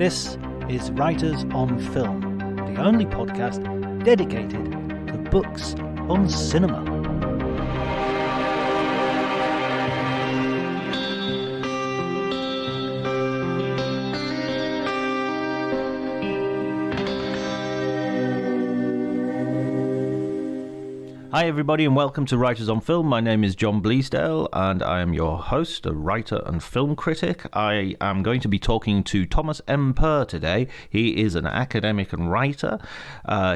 This is Writers on Film, the only podcast dedicated to books on cinema. Hi everybody and welcome to Writers on Film. My name is John Bleasdale and I am your host, a writer and film critic. I am going to be talking to Thomas M. Puhr today. He is an academic and writer.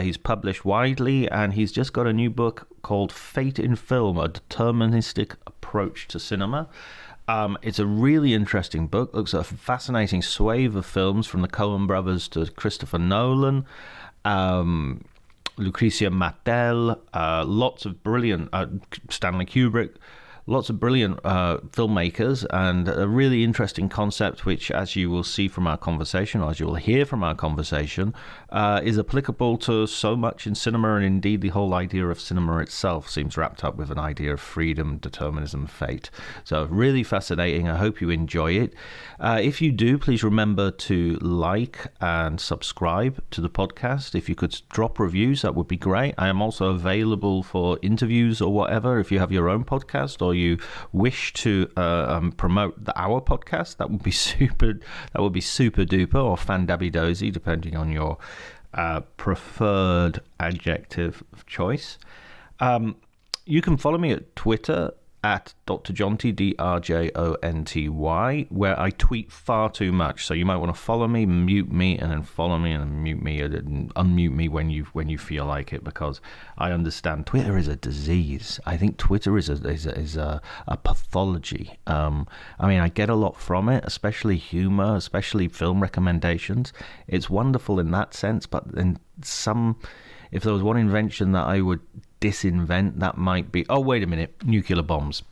He's published widely and he's just got a new book called Fate in Film, a deterministic approach to cinema. It's a really interesting book. Looks at a fascinating swathe of films from the Coen brothers to Christopher Nolan. Lucrecia, lots of brilliant Stanley Kubrick, lots of brilliant filmmakers, and a really interesting concept which, as you will see from our conversation, or as you will hear from our conversation, is applicable to so much in cinema, and indeed the whole idea of cinema itself seems wrapped up with an idea of freedom, determinism, fate. So really fascinating. I hope you enjoy it. If you do, please remember to like and subscribe to the podcast. If you could drop reviews, that would be great. I am also available for interviews or whatever. If you have your own podcast or you wish to promote our podcast, that would be super duper, or fandabby-dozy, depending on your preferred adjective of choice. You can follow me at Twitter at Dr. Jonty, DRJONTY, where I tweet far too much. So you might want to follow me, mute me, and then follow me, and then mute me, and unmute me when you feel like it, because I understand Twitter is a disease. I think Twitter is a pathology. I mean, I get a lot from it, especially humor, especially film recommendations. It's wonderful in that sense, but in if there was one invention that I would disinvent, that might be, oh wait a minute, nuclear bombs.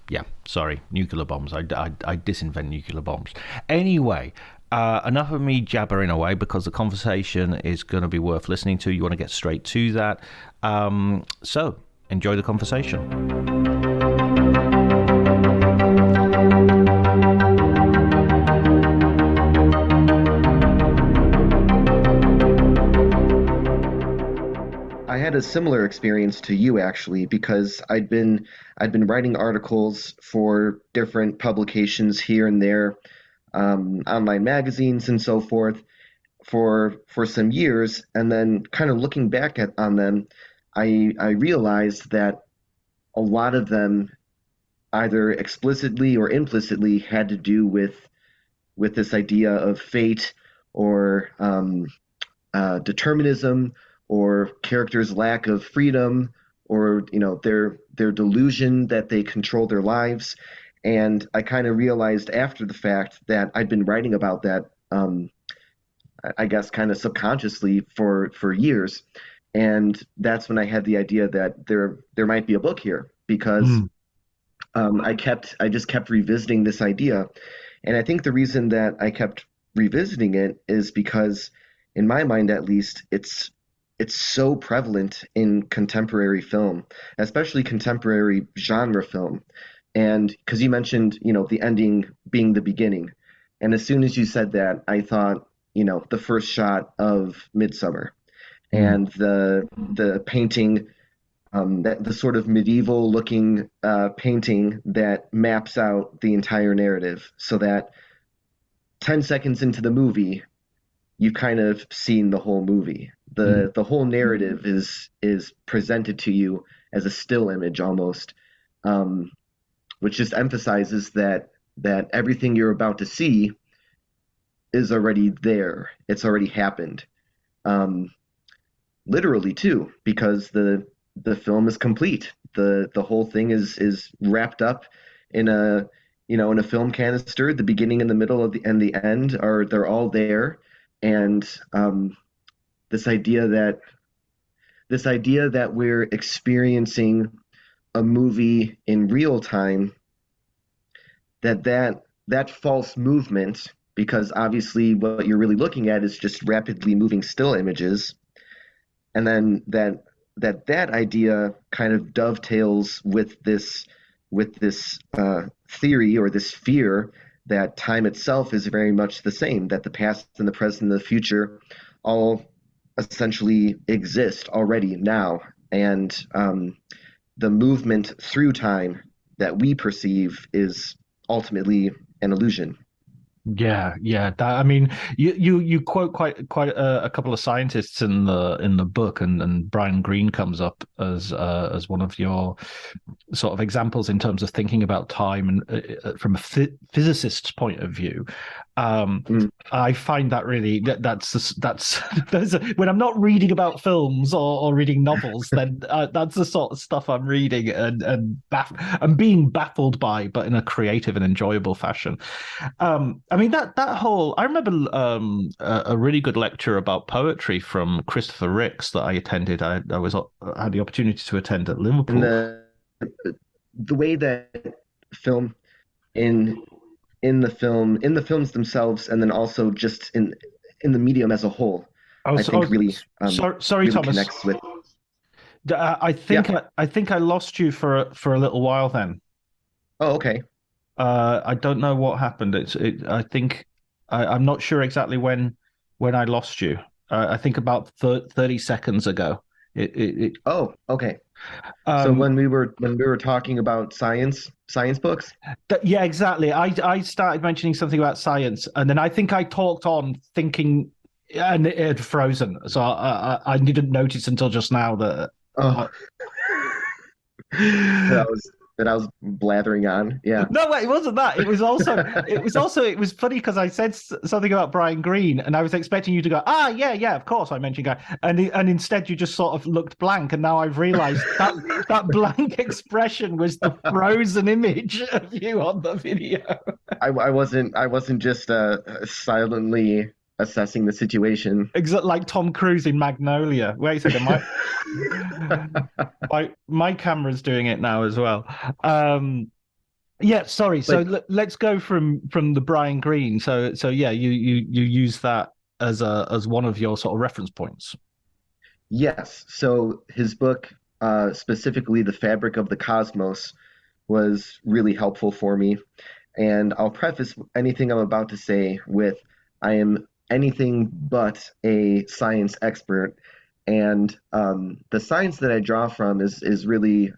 Nuclear bombs. I disinvent nuclear bombs. Anyway, enough of me jabbering away, because the conversation is going to be worth listening to. You want to get straight to that. So enjoy the conversation. I had a similar experience to you, actually, because I'd been writing articles for different publications here and there, online magazines and so forth, for some years, and then kind of looking back on them, I realized that a lot of them, either explicitly or implicitly, had to do with this idea of fate or determinism, or characters' lack of freedom, or their delusion that they control their lives. And I kind of realized after the fact that I'd been writing about that, I guess kind of subconsciously for years. And that's when I had the idea that there might be a book here, because I just kept revisiting this idea. And I think the reason that I kept revisiting it is because, in my mind at least, it's so prevalent in contemporary film, especially contemporary genre film. And because you mentioned, the ending being the beginning. And as soon as you said that, I thought, the first shot of Midsummer and the painting, the sort of medieval looking painting that maps out the entire narrative, so that 10 seconds into the movie, you've kind of seen the whole movie. The whole narrative is presented to you as a still image almost, which just emphasizes that everything you're about to see is already there. It's already happened. Literally too, because the film is complete. The whole thing is wrapped up in a film canister. The beginning and the middle and the end they're all there. And this idea that we're experiencing a movie in real time, that false movement, because obviously what you're really looking at is just rapidly moving still images, and then that idea kind of dovetails with this theory or this fear that time itself is very much the same, that the past and the present and the future all essentially exist already now. And the movement through time that we perceive is ultimately an illusion. Yeah, yeah. I mean, you quote quite a couple of scientists in the book, and Brian Greene comes up as one of your sort of examples in terms of thinking about time and from a physicist's point of view. Mm. I find that really that's when I'm not reading about films or reading novels, then that's the sort of stuff I'm reading and being baffled by, but in a creative and enjoyable fashion. I mean that whole. I remember a really good lecture about poetry from Christopher Ricks that I attended. I had the opportunity to attend at And Liverpool. the way that film in in the films themselves, and then also just in the medium as a whole, Oh, I think really sorry, really Thomas. connects with. I Yeah. I think I lost you for a little while then. Oh, okay. I don't know what happened. I think I'm not sure exactly when I lost you. I think about 30 seconds ago. It Oh, okay. So um when we were talking about science books. yeah, exactly. I started mentioning something about science, and then I think I talked on thinking, and it had frozen. So I didn't notice until just now that. Oh, that was that I was blathering on. Yeah. No, wait, it wasn't that. It was funny because I said something about Brian Greene, and I was expecting you to go, ah, yeah, yeah, of course, I mentioned guy, and instead you just sort of looked blank, and now I've realised that that blank expression was the frozen image of you on the video. I wasn't just silently assessing the situation. Exactly like Tom Cruise in Magnolia. Wait a second, my camera's doing it now as well. Yeah, sorry. So But let's go from the Brian Greene. So yeah, you use that as one of your sort of reference points. yes, so his book, specifically The Fabric of the Cosmos, was really helpful for me. And I'll preface anything I'm about to say with I am anything but a science expert. And the science that I draw from is really,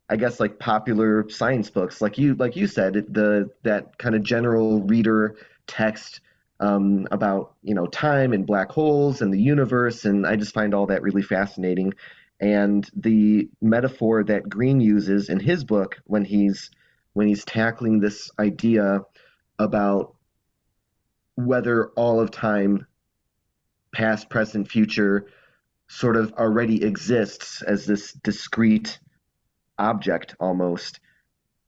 I guess, like popular science books, like you said, the that kind of general reader text about time and black holes and the universe, and I just find all that really fascinating. And the metaphor that Green uses in his book when he's tackling this idea about whether all of time, past, present, future, sort of already exists as this discrete object almost.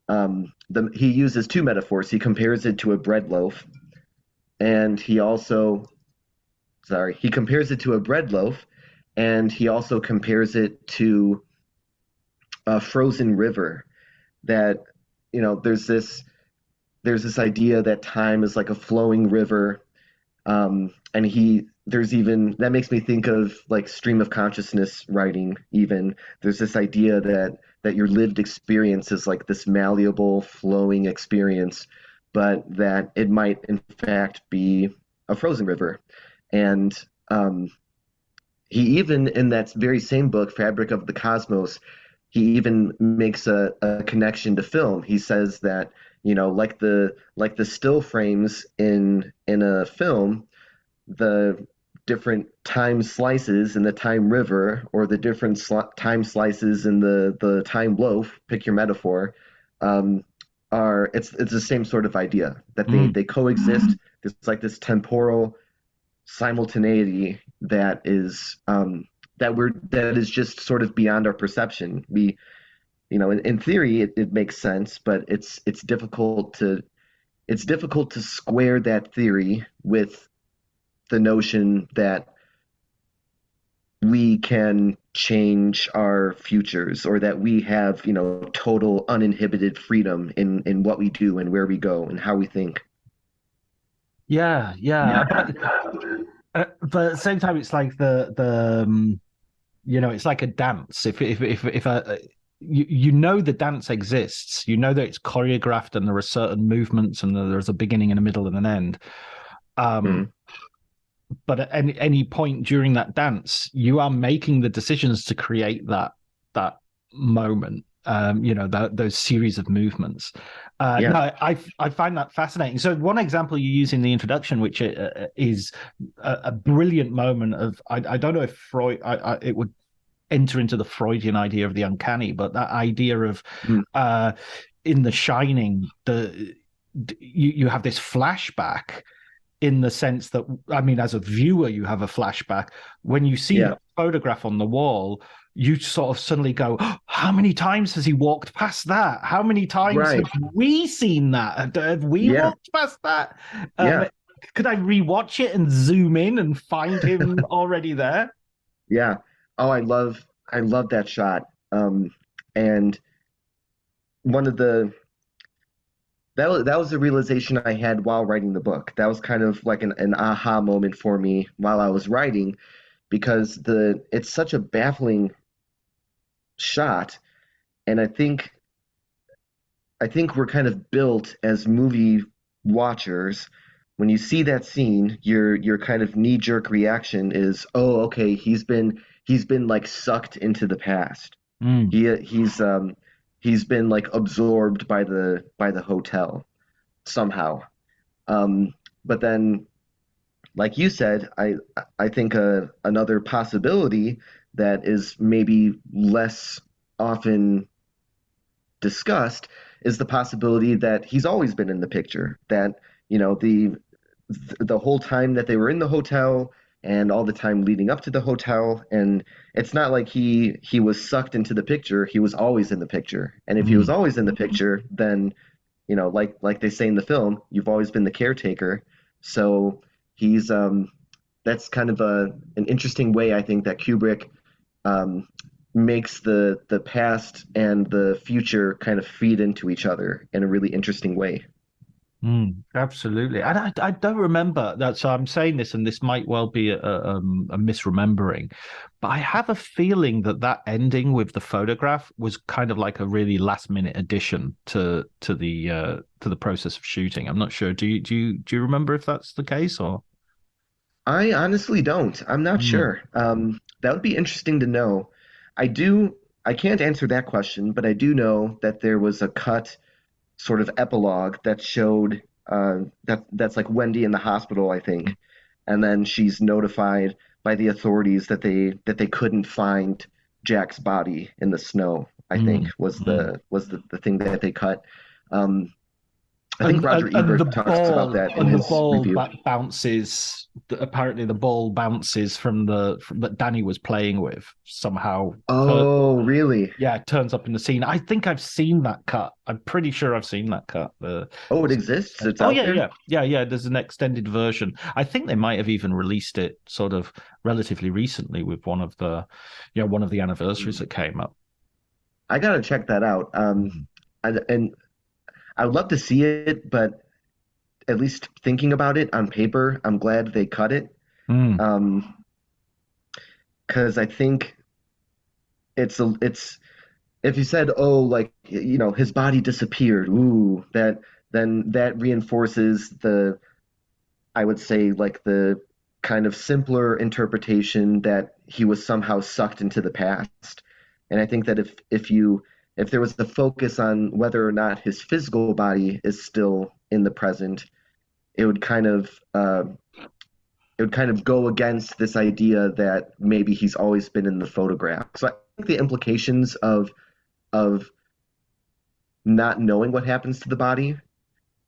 He uses two metaphors. He compares it to a bread loaf, and he compares it to a bread loaf, and he also compares it to a frozen river. That there's this idea that time is like a flowing river, and there's even that makes me think of like stream of consciousness writing. Even there's this idea that your lived experience is like this malleable flowing experience, but that it might in fact be a frozen river. And um, he even in that very same book, Fabric of the Cosmos, he even makes a connection to film. He says that like the still frames in a film, the different time slices in the time river, or the different time slices in the time loaf, pick your metaphor, um, are it's the same sort of idea that Mm. they coexist. There's like this temporal simultaneity that is just sort of beyond our perception. In theory, it makes sense, but it's difficult to square that theory with the notion that we can change our futures, or that we have total uninhibited freedom in what we do and where we go and how we think. Yeah, yeah, but at the same time, it's like the it's like a dance. If you know the dance exists. You know that it's choreographed and there are certain movements and there's a beginning and a middle and an end. Mhm. But at any point during that dance, you are making the decisions to create that moment. Those series of movements. Yeah. No, I find that fascinating. So one example you use in the introduction, which is a brilliant moment of I don't know if Freud it would enter into the Freudian idea of the uncanny, but that idea of Mhm. uh, in The Shining, you have this flashback in the sense that, I mean, as a viewer, you have a flashback. When you see Yeah. the photograph on the wall, you sort of suddenly go, oh, how many times has he walked past that? How many times have Right. we seen that? Have we Yeah. walked past that? Um, Yeah. could I rewatch it and zoom in and find him already there? Yeah. Oh, I love that shot. And one of the that was the realization I had while writing the book. That was kind of like an aha moment for me while I was writing, because the it's such a baffling shot, and I think we're kind of built as movie watchers. When you see that scene, your kind of knee-jerk reaction is, "Oh, okay, he's been like sucked into the past. Mm. He's been like absorbed by the hotel somehow." Um, but then, like you said, I think another possibility that is maybe less often discussed is the possibility that he's always been in the picture. That the whole time that they were in the hotel and all the time leading up to the hotel, and it's not like he was sucked into the picture. He was always in the picture, and if he was Mm. always in the picture, then like they say in the film, you've always been the caretaker. So he's that's kind of an interesting way I think that Kubrick um, makes the past and the future kind of feed into each other in a really interesting way. Absolutely. And I don't remember that. So I'm saying this, and this might well be a misremembering, but I have a feeling that that ending with the photograph was kind of like a really last minute addition to the process of shooting. I'm not sure. Do you remember if that's the case or? I honestly don't. I'm not Mm. sure. That would be interesting to know. I can't answer that question, but I do know that there was a cut sort of epilogue that showed that's like Wendy in the hospital, I think, and then she's notified by the authorities that they couldn't find Jack's body in the snow. I think Mm. Mm. was the thing that they cut. Um, I think And, Roger and the Ebert talks about ball that in and the his ball review. bounces. Apparently, the ball bounces from that Danny was playing with somehow. Oh, really? Yeah, it turns up in the scene. I think I've seen that cut. I'm pretty sure I've seen that cut. Oh, it exists. It's Oh out yeah, there. yeah. There's an extended version. I think they might have even released it sort of relatively recently with one of the anniversaries Hmm. that came up. I gotta check that out. And I would love to see it, but at least thinking about it on paper, I'm glad they cut it. Mm. Um, because I think it's if you said, oh, like his body disappeared, ooh, then that reinforces I would say like the kind of simpler interpretation that he was somehow sucked into the past. And I think that if there was the focus on whether or not his physical body is still in the present, it would kind of it would kind of go against this idea that maybe he's always been in the photograph. So I think the implications of not knowing what happens to the body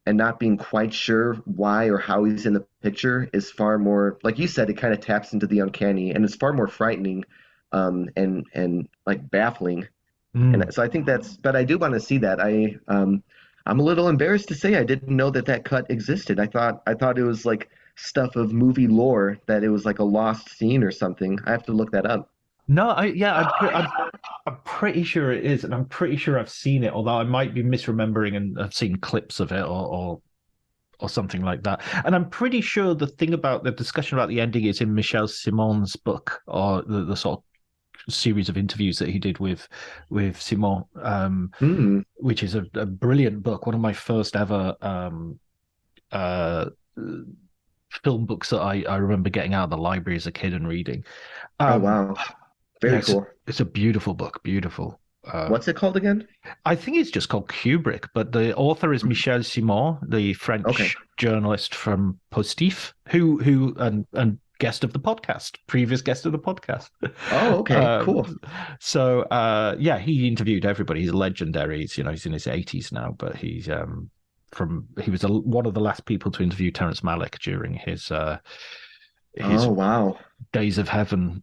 and not being quite sure why or how he's in the picture is far more, like you said, it kind of taps into the uncanny and it's far more frightening, and like baffling. And Mm. so I think but I do want to see that. I'm a little embarrassed to say I didn't know that that cut existed. I thought it was like stuff of movie lore, that it was like a lost scene or something. I have to look that up. No, I'm pretty sure it is, and I'm pretty sure I've seen it. Although I might be misremembering, and I've seen clips of it or something like that. And I'm pretty sure the thing about the discussion about the ending is in Michel Simone's book, or the sort of series of interviews that he did with Simone, Mm. which is a brilliant book, one of my first ever uh, film books that I remember getting out of the library as a kid and reading. Oh, Um, wow. yeah, Very cool. it's a beautiful book, beautiful. What's it called again? I think it's just called Kubrick, but the author is Mm. Michel Simon, the Okay. French journalist from Postif, who and guest of the podcast, previous guest of the podcast. Oh, okay. Um, Cool. so yeah, he interviewed everybody. He's legendary. He's in his 80s now, but he was one of the last people to interview Terrence Malick during his Oh, wow. Days of Heaven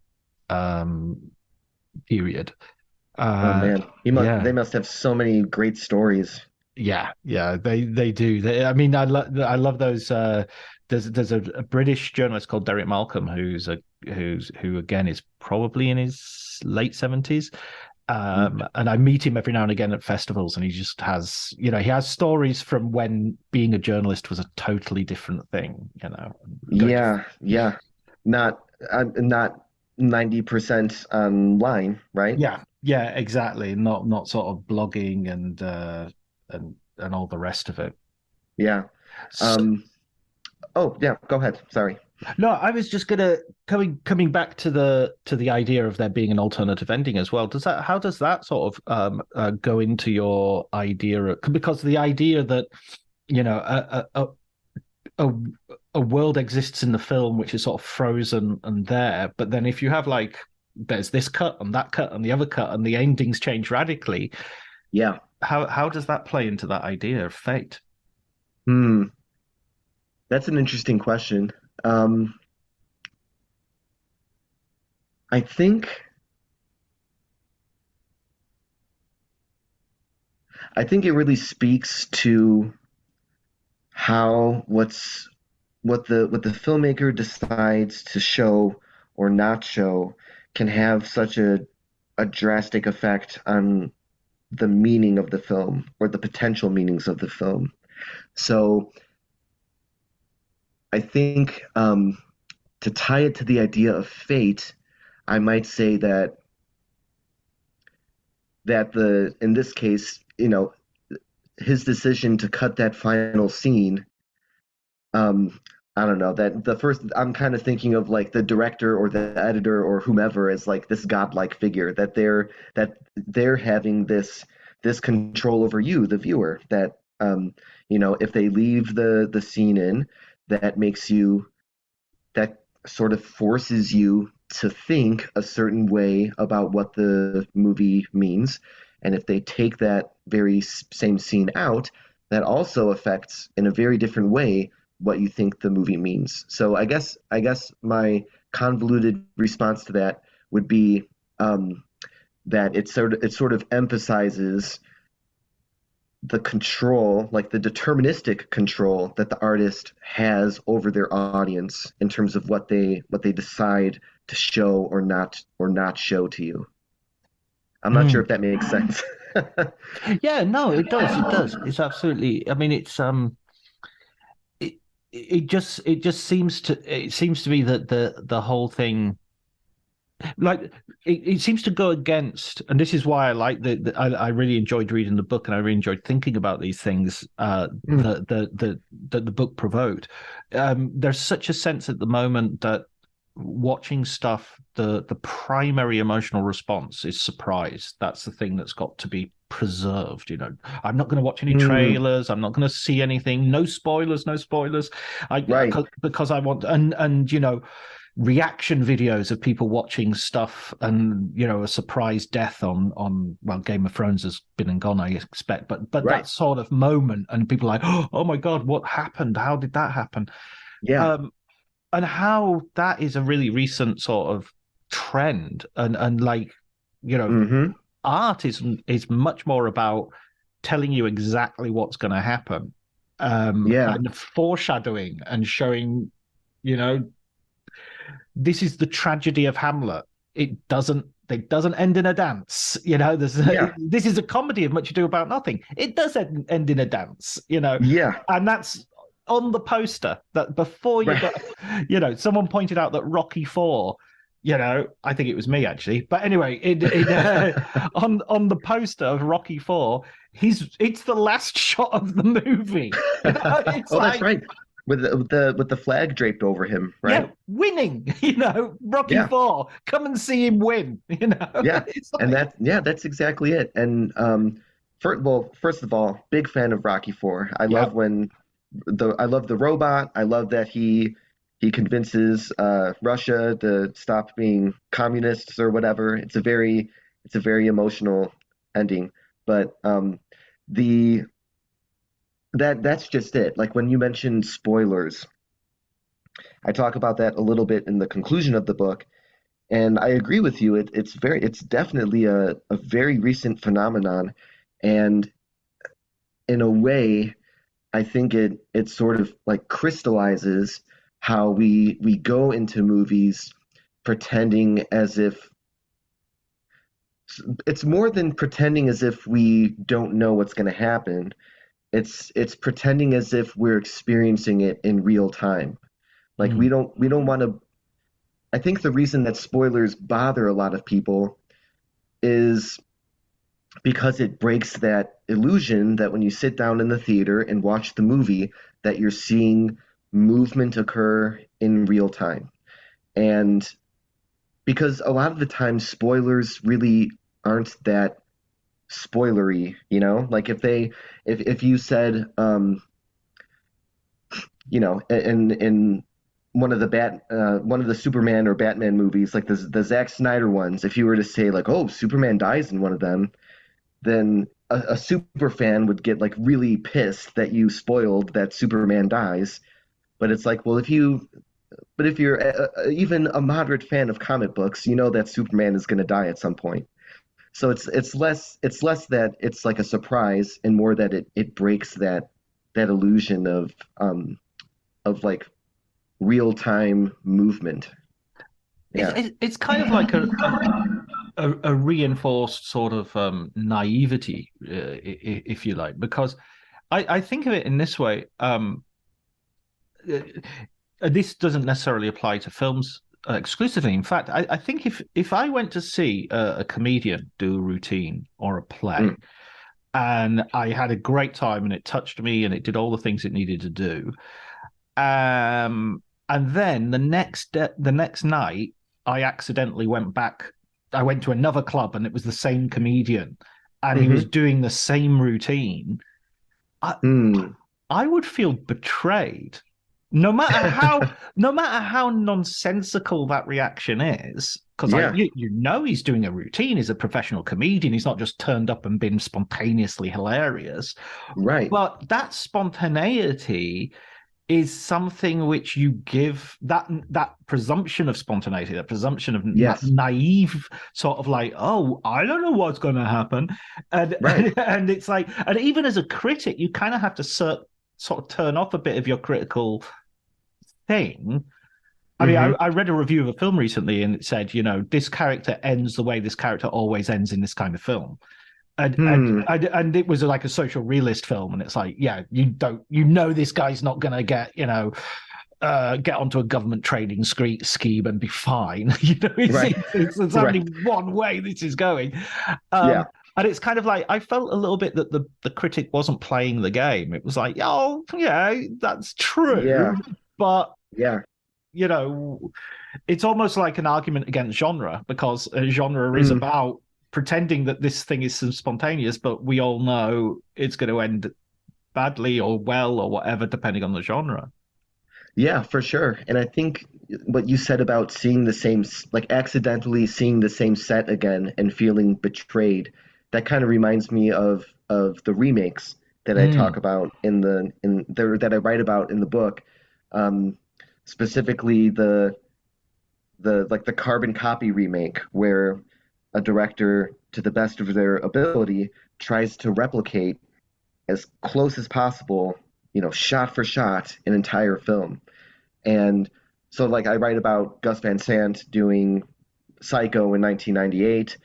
period. Oh, Uh, man. They yeah, must have so many great stories. yeah, they do. I mean, I love those. There's a British journalist called Derek Malcolm who again is probably in his late 70s. Mm. And I meet him every now and again at festivals, and he just has, he has stories from when being a journalist was a totally different thing, going to, Yeah, yeah. Not 90% online, right? yeah, exactly. Not sort of blogging and all the rest of it. Yeah. Um, oh, yeah, go ahead. Sorry. No, I was just gonna coming back to the idea of there being an alternative ending as well. How does that sort of go into your idea because the idea that you know a a world exists in the film which is sort of frozen and there, but then if you have like there's this cut and that cut and the other cut and the endings change radically, Yeah. how does that play into that idea of fate? Hmm. That's an interesting question. Um, I think I think it really speaks to how what the filmmaker decides to show or not show can have such a drastic effect on the meaning of the film or the potential meanings of the film. So I think to tie it to the idea of fate, I might say that the in this case, his decision to cut that final scene, um, I don't know, that the first I'm kind of thinking of like the director or the editor or whomever as like this godlike figure that they're having this control over you, the viewer, that if they leave the scene in, that makes you that sort of forces you to think a certain way about what the movie means. And if they take that very same scene out, that also affects in a very different way what you think the movie means. So I guess my convoluted response to that would be that it sort of emphasizes the control, like the deterministic control that the artist has over their audience in terms of what they decide to show or not show to you. I'm not sure Mm. if that makes sense. Yeah, no, it does. It does. It's absolutely. I mean, it it just seems to me that the whole thing like it seems to go against, and this is why I like I really enjoyed reading the book and I really enjoyed thinking about these things Mm, that the book provoked. There's such a sense at the moment that watching stuff, the primary emotional response is surprise. That's the thing that's got to be preserved. I'm not going to watch any mm, trailers. I'm not going to see anything. No spoilers. No spoilers. right. Because I want and reaction videos of people watching stuff and a surprise death on well, Game of Thrones has been and gone, I expect, but that Right. sort of moment and people are like, oh my god, what happened, how did that happen? Yeah. um and how that is a really recent sort of trend, and like you know Mm-hmm. art is much more about telling you exactly what's going to happen, Yeah. and foreshadowing and showing, you know this is the tragedy of Hamlet. It doesn't end in a dance. Yeah. This is a comedy of Much Ado About Nothing. It does end in a dance. Yeah. And that's on the poster. That before you Right. got, someone pointed out that Rocky Four, I think it was me actually. But anyway, on the poster of Rocky Four, it's the last shot of the movie. It's Oh, that's like, right. With the flag draped over him, yeah, right? winning. Rocky Yeah. Four, come and see him win. Yeah. It's And like, that's exactly it. And first of all, big fan of Rocky Four. yeah, I love the robot. I love that he convinces Russia to stop being communists or whatever. It's a very emotional ending. But the that's just it. Like when you mentioned spoilers, I talk about that a little bit in the conclusion of the book, and I agree with you. It's definitely a very recent phenomenon, and in a way, I think it sort of like crystallizes how we go into movies pretending as if it's more than pretending as if we don't know what's going to happen. It's pretending as if we're experiencing it in real time. Like mm, we don't want to. I think the reason that spoilers bother a lot of people is because it breaks that illusion that when you sit down in the theater and watch the movie, that you're seeing movement occur in real time. And because a lot of the time spoilers really aren't that spoilery, you know? Like if you said in one of the Superman or Batman movies, like the Zack Snyder ones, if you were to say like, oh, Superman dies in one of them, then a super fan would get like really pissed that you spoiled that Superman dies. But it's like, well, if you're even a moderate fan of comic books, you know that Superman is going to die at some point. So it's less that it's like a surprise and more that it breaks that illusion of like real time movement. Yeah. it's kind of like a reinforced sort of naivety, if you like, because I think of it in this way. Uh, this doesn't necessarily apply to films exclusively. In fact, I think if I went to see a comedian do a routine or a play, Mm. and I had a great time and it touched me and it did all the things it needed to do, and then the next night, I accidentally went back. I went to another club and it was the same comedian, and he was Hmm. doing the same routine. I Mm. I would feel betrayed, no matter how no matter how nonsensical that reaction is. Because Yeah. he's doing a routine. He's a professional comedian. He's not just turned up and been spontaneously hilarious. Right. But that spontaneity is something which you give that presumption of spontaneity, that presumption of Yes. naive sort of like, oh, I don't know what's going to happen, and Right. and it's like, and even as a critic, you kind of have to sort of turn off a bit of your critical thing. I mean, Hmm. I read a review of a film recently, and it said, this character ends the way this character always ends in this kind of film. Hmm. And it was like a social realist film, and it's like, yeah, this guy's not gonna get onto a government trading scheme and be fine. Right. It's only Right. one way this is going. Um, Yeah. and it's kind of like I felt a little bit that the critic wasn't playing the game. It was like, oh, yeah, that's Yeah. true, but Yeah. you know, it's almost like an argument against genre because genre is Mm. about pretending that this thing is spontaneous, but we all know it's going to end badly or well or whatever, depending on the genre. Yeah, for sure. And I think what you said about seeing the same, like accidentally seeing the same set again and feeling betrayed, that kind of reminds me of the remakes that I talk Mm, about that I write about in the book. Um, Specifically the carbon copy remake, where a director, to the best of their ability, tries to replicate as close as possible, shot for shot, an entire film. And so, like, I write about Gus Van Sant doing Psycho in 1998,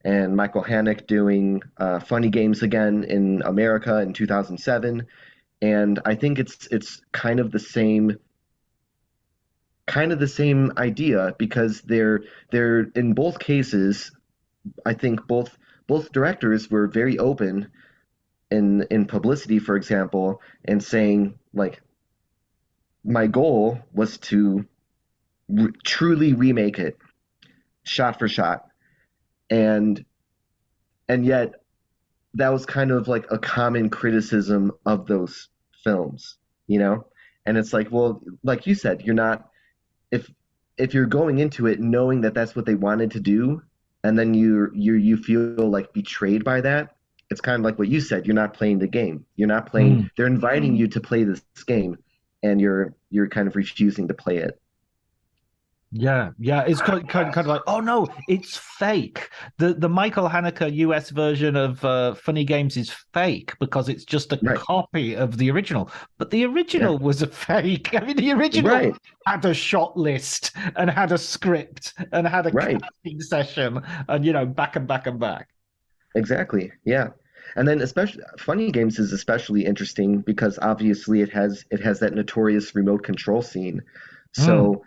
and Michael Haneke doing Funny Games again in America in 2007. And I think it's kind of the same kind of the same idea because they're in both cases, I think both directors were very open in publicity, for example, and saying like my goal was to truly remake it shot for shot. And and yet that was kind of like a common criticism of those films, you know? And it's like, well, like you said, you're not if if you're going into it knowing that that's what they wanted to do, and then you feel like betrayed by that, it's kind of like what you said. You're not playing the game. You're not playing. Mm. They're inviting you to play this game, and you're kind of refusing to play it. Yeah, yeah, it's kind of like, oh no, it's fake. The Michael Haneke US version of Funny Games is fake because it's just a Right. copy of the original. But the Yeah. original was a fake. I mean, the original Right. had a shot list and had a script and had a Right. casting session and back and back and back. Exactly. Yeah. And then especially Funny Games is especially interesting because obviously it has that notorious remote control scene. Mm, So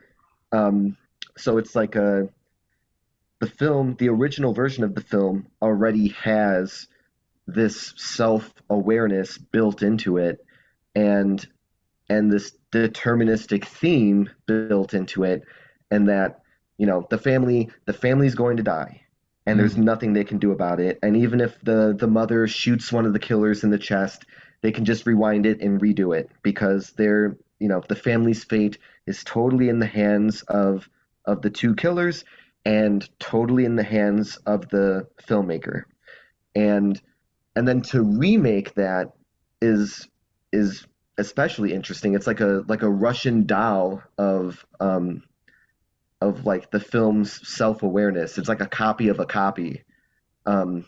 um so it's like the original version of the film already has this self-awareness built into it and this deterministic theme built into it, and that the family's going to die and there's mm. nothing they can do about it, and even if the mother shoots one of the killers in the chest, they can just rewind it and redo it because the family's fate is totally in the hands of the two killers and totally in the hands of the filmmaker. And and then to remake that is especially interesting. It's like a Russian doll of like the film's self-awareness. It's like a copy of a copy,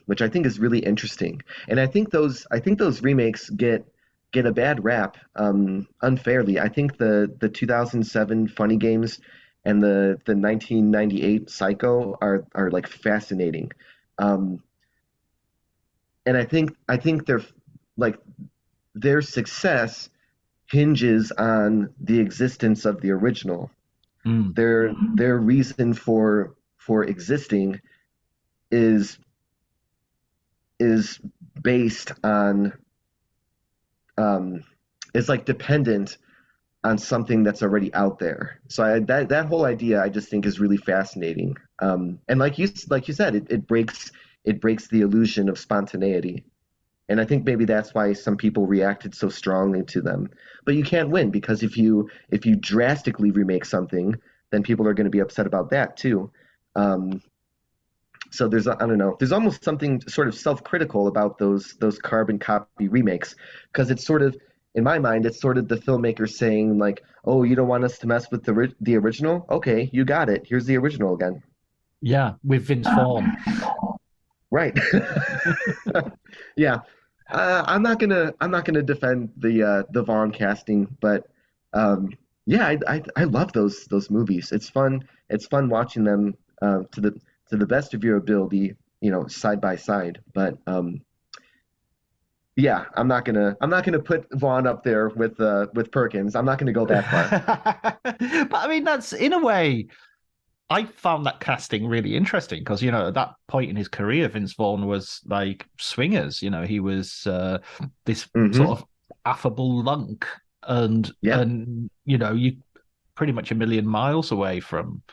which I think is really interesting. And I think those remakes get a bad rap, unfairly. I think the 2007 Funny Games and the 1998 Psycho are like fascinating. Um, and I think like their success hinges on the existence of the original. Mm. Their reason for existing is is based on um is like dependent on something that's already out there. So that whole idea I just think is really fascinating. And like you said, it breaks the illusion of spontaneity. And I think maybe that's why some people reacted so strongly to them. But you can't win because if you drastically remake something, then people are going to be upset about that too. Um, so I don't know, there's almost something sort of self-critical about those carbon copy remakes because it's sort of in my mind it's sort of the filmmaker saying like, oh, you don't want us to mess with the original? Okay, you got it. Here's the original again. Yeah, with Vince Vaughn. Right. Yeah. I'm not gonna defend the Vaughn casting, but um, yeah, I love those movies. It's fun watching them to the best of your ability, side by side. But yeah, I'm not gonna put Vaughn up there with Perkins. I'm not gonna go that far. But I mean, that's in a way. I found that casting really interesting because, at that point in his career, Vince Vaughn was like swingers. He was this Hmm. sort of affable lunk, and Yeah. you pretty much a million miles away from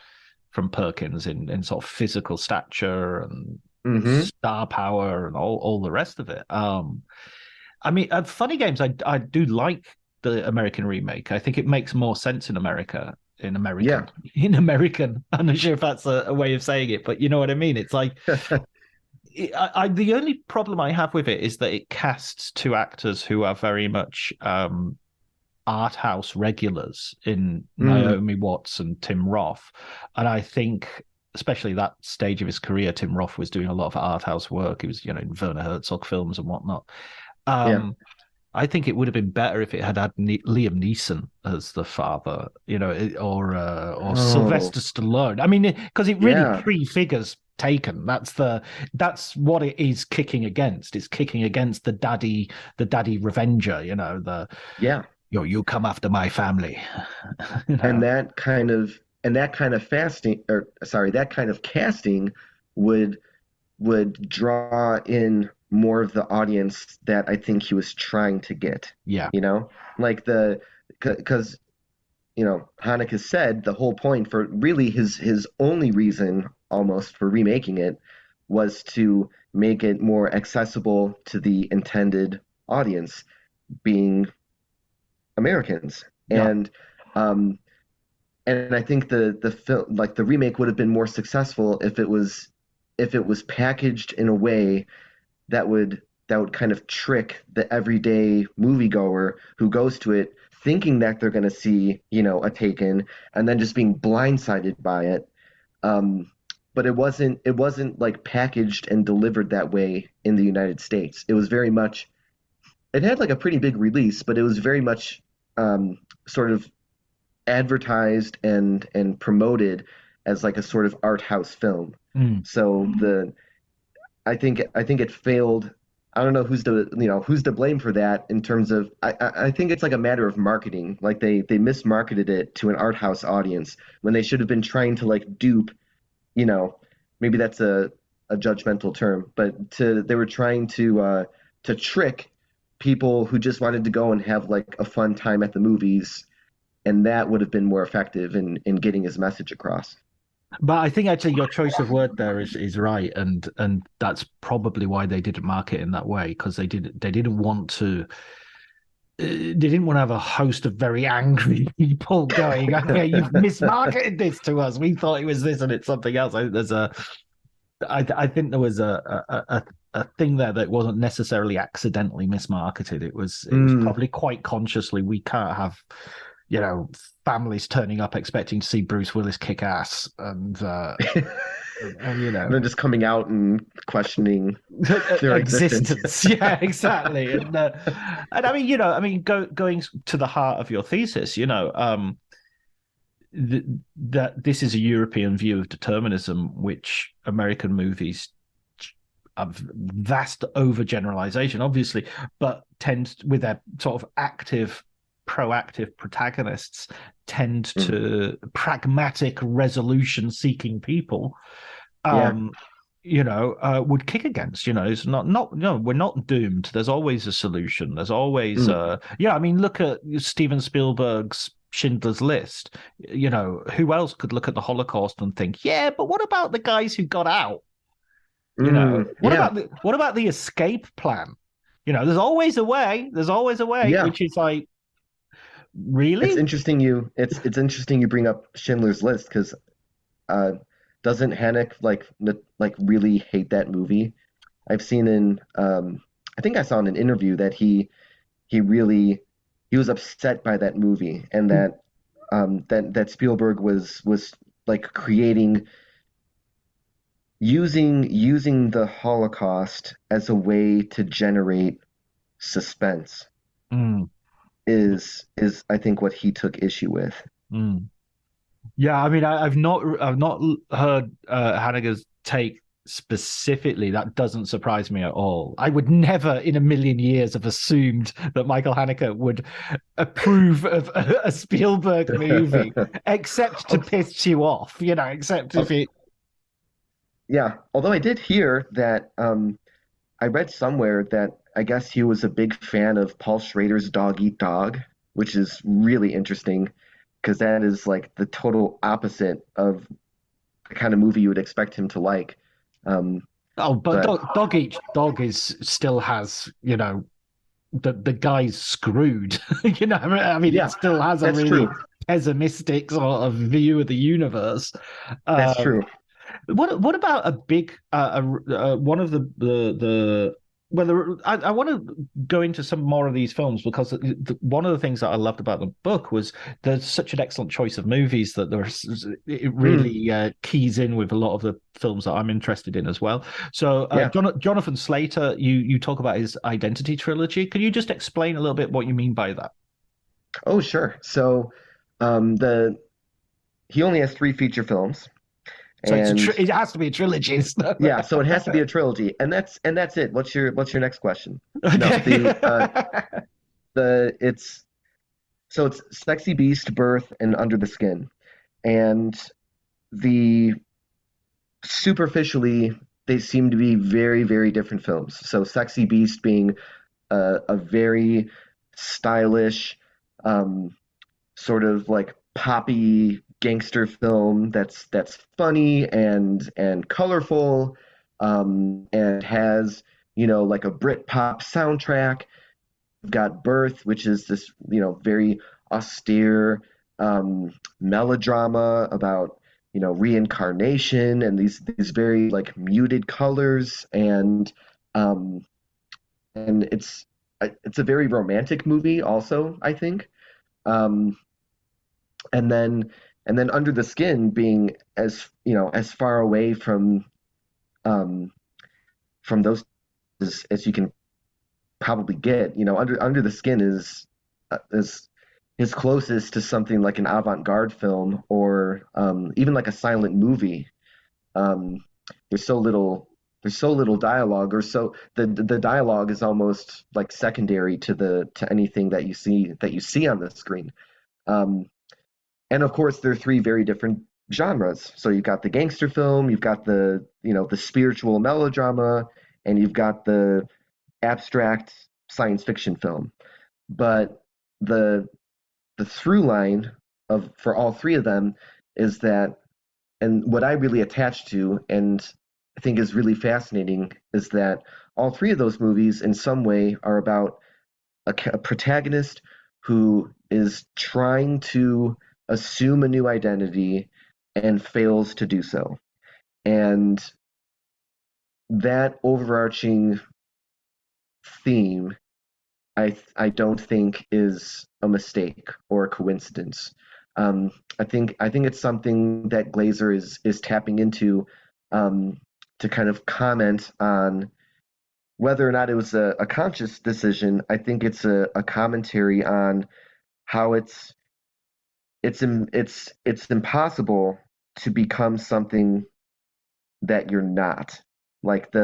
Perkins in sort of physical stature and Hmm. star power and all the rest of it. I mean, Funny Games, I do like the American remake. I think it makes more sense in America. In Yeah. American, in American. I'm not sure if that's a way of saying it, but you know what I mean. It's like the only problem I have with it is that it casts two actors who are very much art house regulars in Mm, Naomi Watts and Tim Roth, and I think especially that stage of his career, Tim Roth was doing a lot of art house work. He was, in Werner Herzog films and whatnot. yeah. Um, I think it would have been better if it had Liam Neeson as the father, or Oh, Sylvester Stallone. I mean, because it really yeah. prefigures Taken. That's what it is kicking against. It's kicking against the daddy revenger. The Yeah. You come after my family. and that kind of fasting, or sorry, that kind of casting would draw in more of the audience that I think he was trying to get. Yeah. You know, like because Haneke said the whole point for really his only reason almost for remaking it was to make it more accessible to the intended audience, being Americans. Yeah. And I think the film, like the remake, would have been more successful if it was packaged in a way that would kind of trick the everyday moviegoer who goes to it thinking that they're going to see, a Taken, and then just being blindsided by it. But it wasn't like packaged and delivered that way in the United States. It was very much, it had like a pretty big release, but it was very much sort of advertised and promoted as like a sort of art house film. So I think it failed. I don't know who's to blame for that in terms of I think it's like a matter of marketing. Like they mismarketed it to an art house audience when they should have been trying to like dupe, maybe that's a judgmental term, but they were trying to trick people who just wanted to go and have like a fun time at the movies, and that would have been more effective in getting his message across. But I think actually your choice of word there is right, and that's probably why they didn't market in that way, because they didn't want to. They didn't want to have a host of very angry people going, "Okay, you've mismarketed this to us. We thought it was this, and it's something else." I think there was a thing there that wasn't necessarily accidentally mismarketed. It was probably quite consciously. We can't have, families turning up expecting to see Bruce Willis kick ass, and they're just coming out and questioning their existence. Yeah, exactly. And I mean, going to the heart of your thesis, that this is a European view of determinism, which American movies have vast overgeneralization, obviously, but tends, with their sort of active, proactive protagonists, tend to pragmatic, resolution-seeking people. Would kick against. It's not. We're not doomed. There's always a solution. There's always. I mean, look at Steven Spielberg's Schindler's List. Who else could look at the Holocaust and think, yeah, but what about the guys who got out? What about the escape plan? There's always a way. There's always a way, which is like, really. It's interesting you bring up Schindler's List, because doesn't Haneke like really hate that movie? I've seen I think I saw in an interview that he was upset by that movie, and that Spielberg was like using the Holocaust as a way to generate suspense. Is I think what he took issue with. Yeah, I mean, I've not heard Haneke's take specifically. That doesn't surprise me at all. I would never in a million years have assumed that Michael Haneke would approve of a Spielberg movie, except to piss you off, except if it. Yeah, although I did hear that I read somewhere that I guess he was a big fan of Paul Schrader's Dog Eat Dog, which is really interesting, because that is like the total opposite of the kind of movie you would expect him to like. But Dog Eat Dog still has, the guy's screwed. I mean, it still has a really pessimistic sort of view of the universe. That's true. What about a big one of the whether I want to go into some more of these films, because one of the things that I loved about the book was there's such an excellent choice of movies that it really keys in with a lot of the films that I'm interested in as well. So Jonathan Slater, you talk about his Identity Trilogy. Can you just explain a little bit what you mean by that? Oh, sure. So he only has 3 feature films. So it has to be a trilogy. Yeah, so it has to be a trilogy, and that's it. What's your next question? Okay. No, So it's Sexy Beast, Birth, and Under the Skin. And the superficially, they seem to be very, very different films. So Sexy Beast being a very stylish, um, sort of like poppy gangster film that's funny and colorful, and has, like a Brit pop soundtrack. We've got Birth, which is this, very austere, melodrama about, reincarnation and these very like muted colors, um, and it's a very romantic movie also, I think. Um, and then and then Under the Skin being as far away um, from those as you can probably get. Under the Skin is closest to something like an avant-garde film, or even like a silent movie. Um, there's so little there's so little dialogue, or so the dialogue is almost like secondary to anything that you see on the screen. Um, and of course, there are three very different genres. So you've got the gangster film, you've got the spiritual melodrama, and you've got the abstract science fiction film. But the the through line of for all three of them is that, and what I really attach to and I think is really fascinating, is that all three of those movies in some way are about a protagonist who is trying to assume a new identity and fails to do so. And that overarching theme, I don't think is a mistake or a coincidence. I think it's something that Glazer is tapping into, um, to kind of comment on whether or not it was a conscious decision. I think it's a commentary on how it's impossible to become something that you're not, like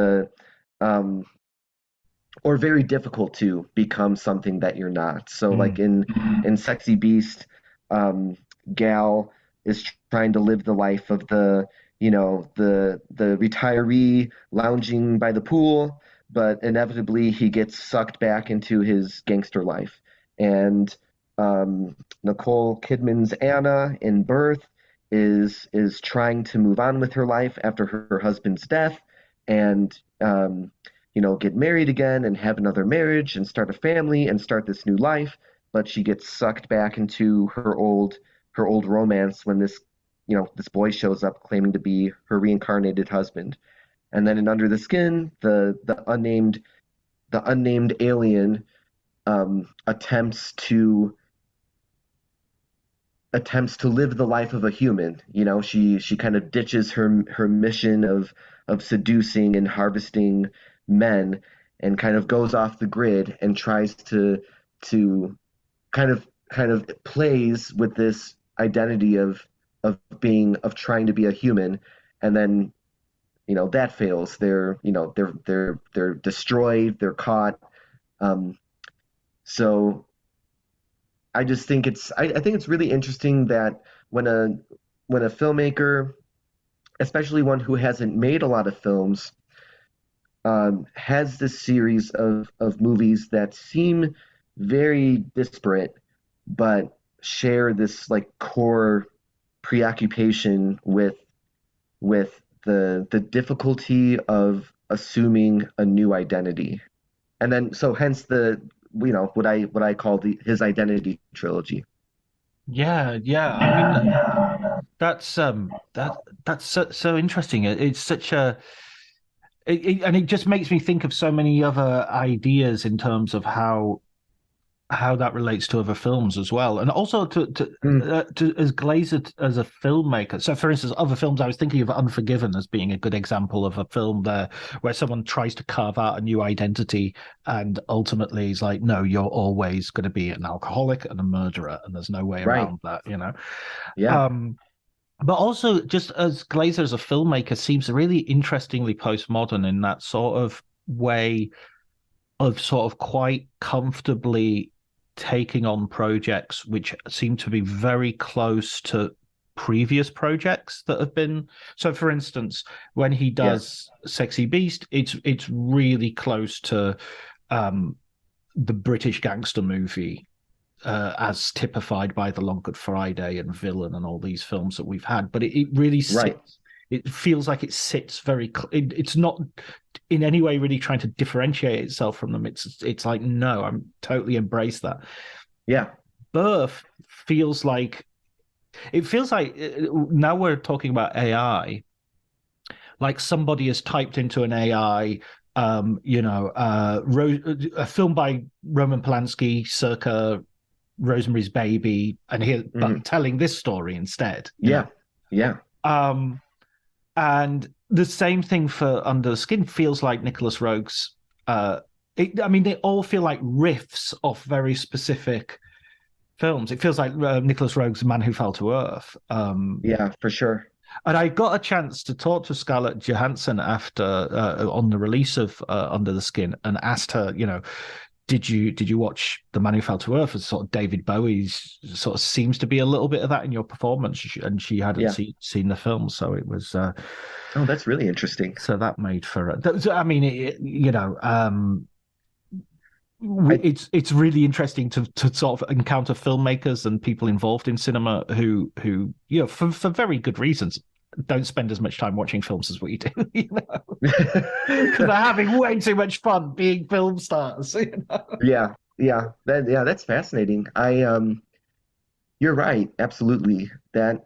um, or very difficult to become something that you're not. So like in Sexy Beast, um, Gal is trying to live the life of the retiree lounging by the pool, but inevitably he gets sucked back into his gangster life. And Nicole Kidman's Anna in Birth is trying to move on with her life after her husband's death, and get married again and have another marriage and start a family and start this new life. But she gets sucked back into her old romance when this boy shows up claiming to be her reincarnated husband. And then in Under the Skin, the unnamed alien, attempts to live the life of a human. She kind of ditches her mission of seducing and harvesting men, and kind of goes off the grid and tries to kind of plays with this identity of trying to be a human. And then that fails. They're destroyed, they're caught. So I think it's really interesting that when a filmmaker, especially one who hasn't made a lot of films, has this series of movies that seem very disparate, but share this like core preoccupation with the difficulty of assuming a new identity. And then so hence what I call his Identity Trilogy. Yeah. I mean, that's so interesting. It's such and it just makes me think of so many other ideas in terms of how that relates to other films as well, and also Mm, to as Glazer as a filmmaker. So, for instance, other films, I was thinking of Unforgiven as being a good example of a film there where someone tries to carve out a new identity, and ultimately is like, no, you're always going to be an alcoholic and a murderer, and there's no way right. around that. Yeah. Um, but also, just as Glazer as a filmmaker seems really interestingly postmodern in that sort of way of sort of quite comfortably taking on projects which seem to be very close to previous projects that have been. So for instance, when he does Sexy Beast, it's really close to the British gangster movie, as typified by The Long Good Friday and Villain and all these films that we've had. But it really sits, it feels like it sits very. It's not in any way really trying to differentiate itself from them. It's like, no, I'm totally embrace that. Yeah. Birth feels like now we're talking about AI, like somebody has typed into an AI, a film by Roman Polanski circa Rosemary's Baby, and here, but telling this story instead. Yeah. And the same thing for Under the Skin feels like Nicholas Roeg's. They all feel like riffs off very specific films. It feels like Nicholas Roeg's Man Who Fell to Earth. Yeah, for sure. And I got a chance to talk to Scarlett Johansson after on the release of Under the Skin, and asked her, did you watch The Man Who Fell to Earth? As sort of David Bowie's sort of seems to be a little bit of that in your performance, and she hadn't seen the film, so it was. Oh, that's really interesting. So that made for. It's really interesting to sort of encounter filmmakers and people involved in cinema who for very good reasons don't spend as much time watching films as we do, because they're having way too much fun being film stars. That's fascinating. You're right, absolutely, that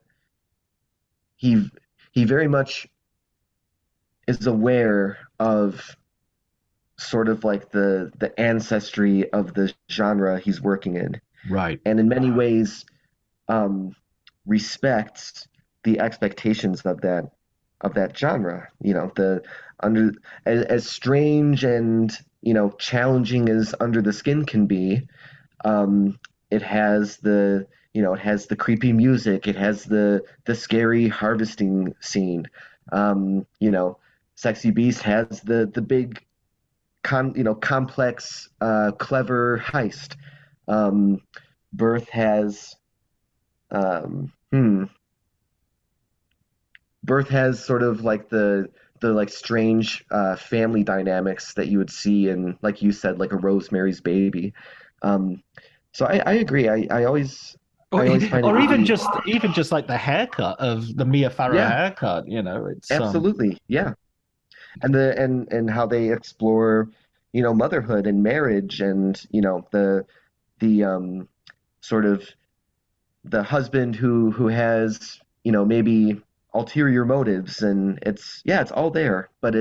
he very much is aware of sort of like the ancestry of the genre he's working in, right? And in many ways, respects the expectations of that genre. As strange and challenging as Under the Skin can be, it has the creepy music, it has the scary harvesting scene. Sexy Beast has the big complex, clever heist. Birth has, Birth has sort of like the like strange family dynamics that you would see in, like you said, like a Rosemary's Baby. So I agree. I always find or it even just like the haircut of the Mia Farrow haircut. It's absolutely and how they explore motherhood and marriage, and the sort of the husband who has maybe ulterior motives, and it's all there, but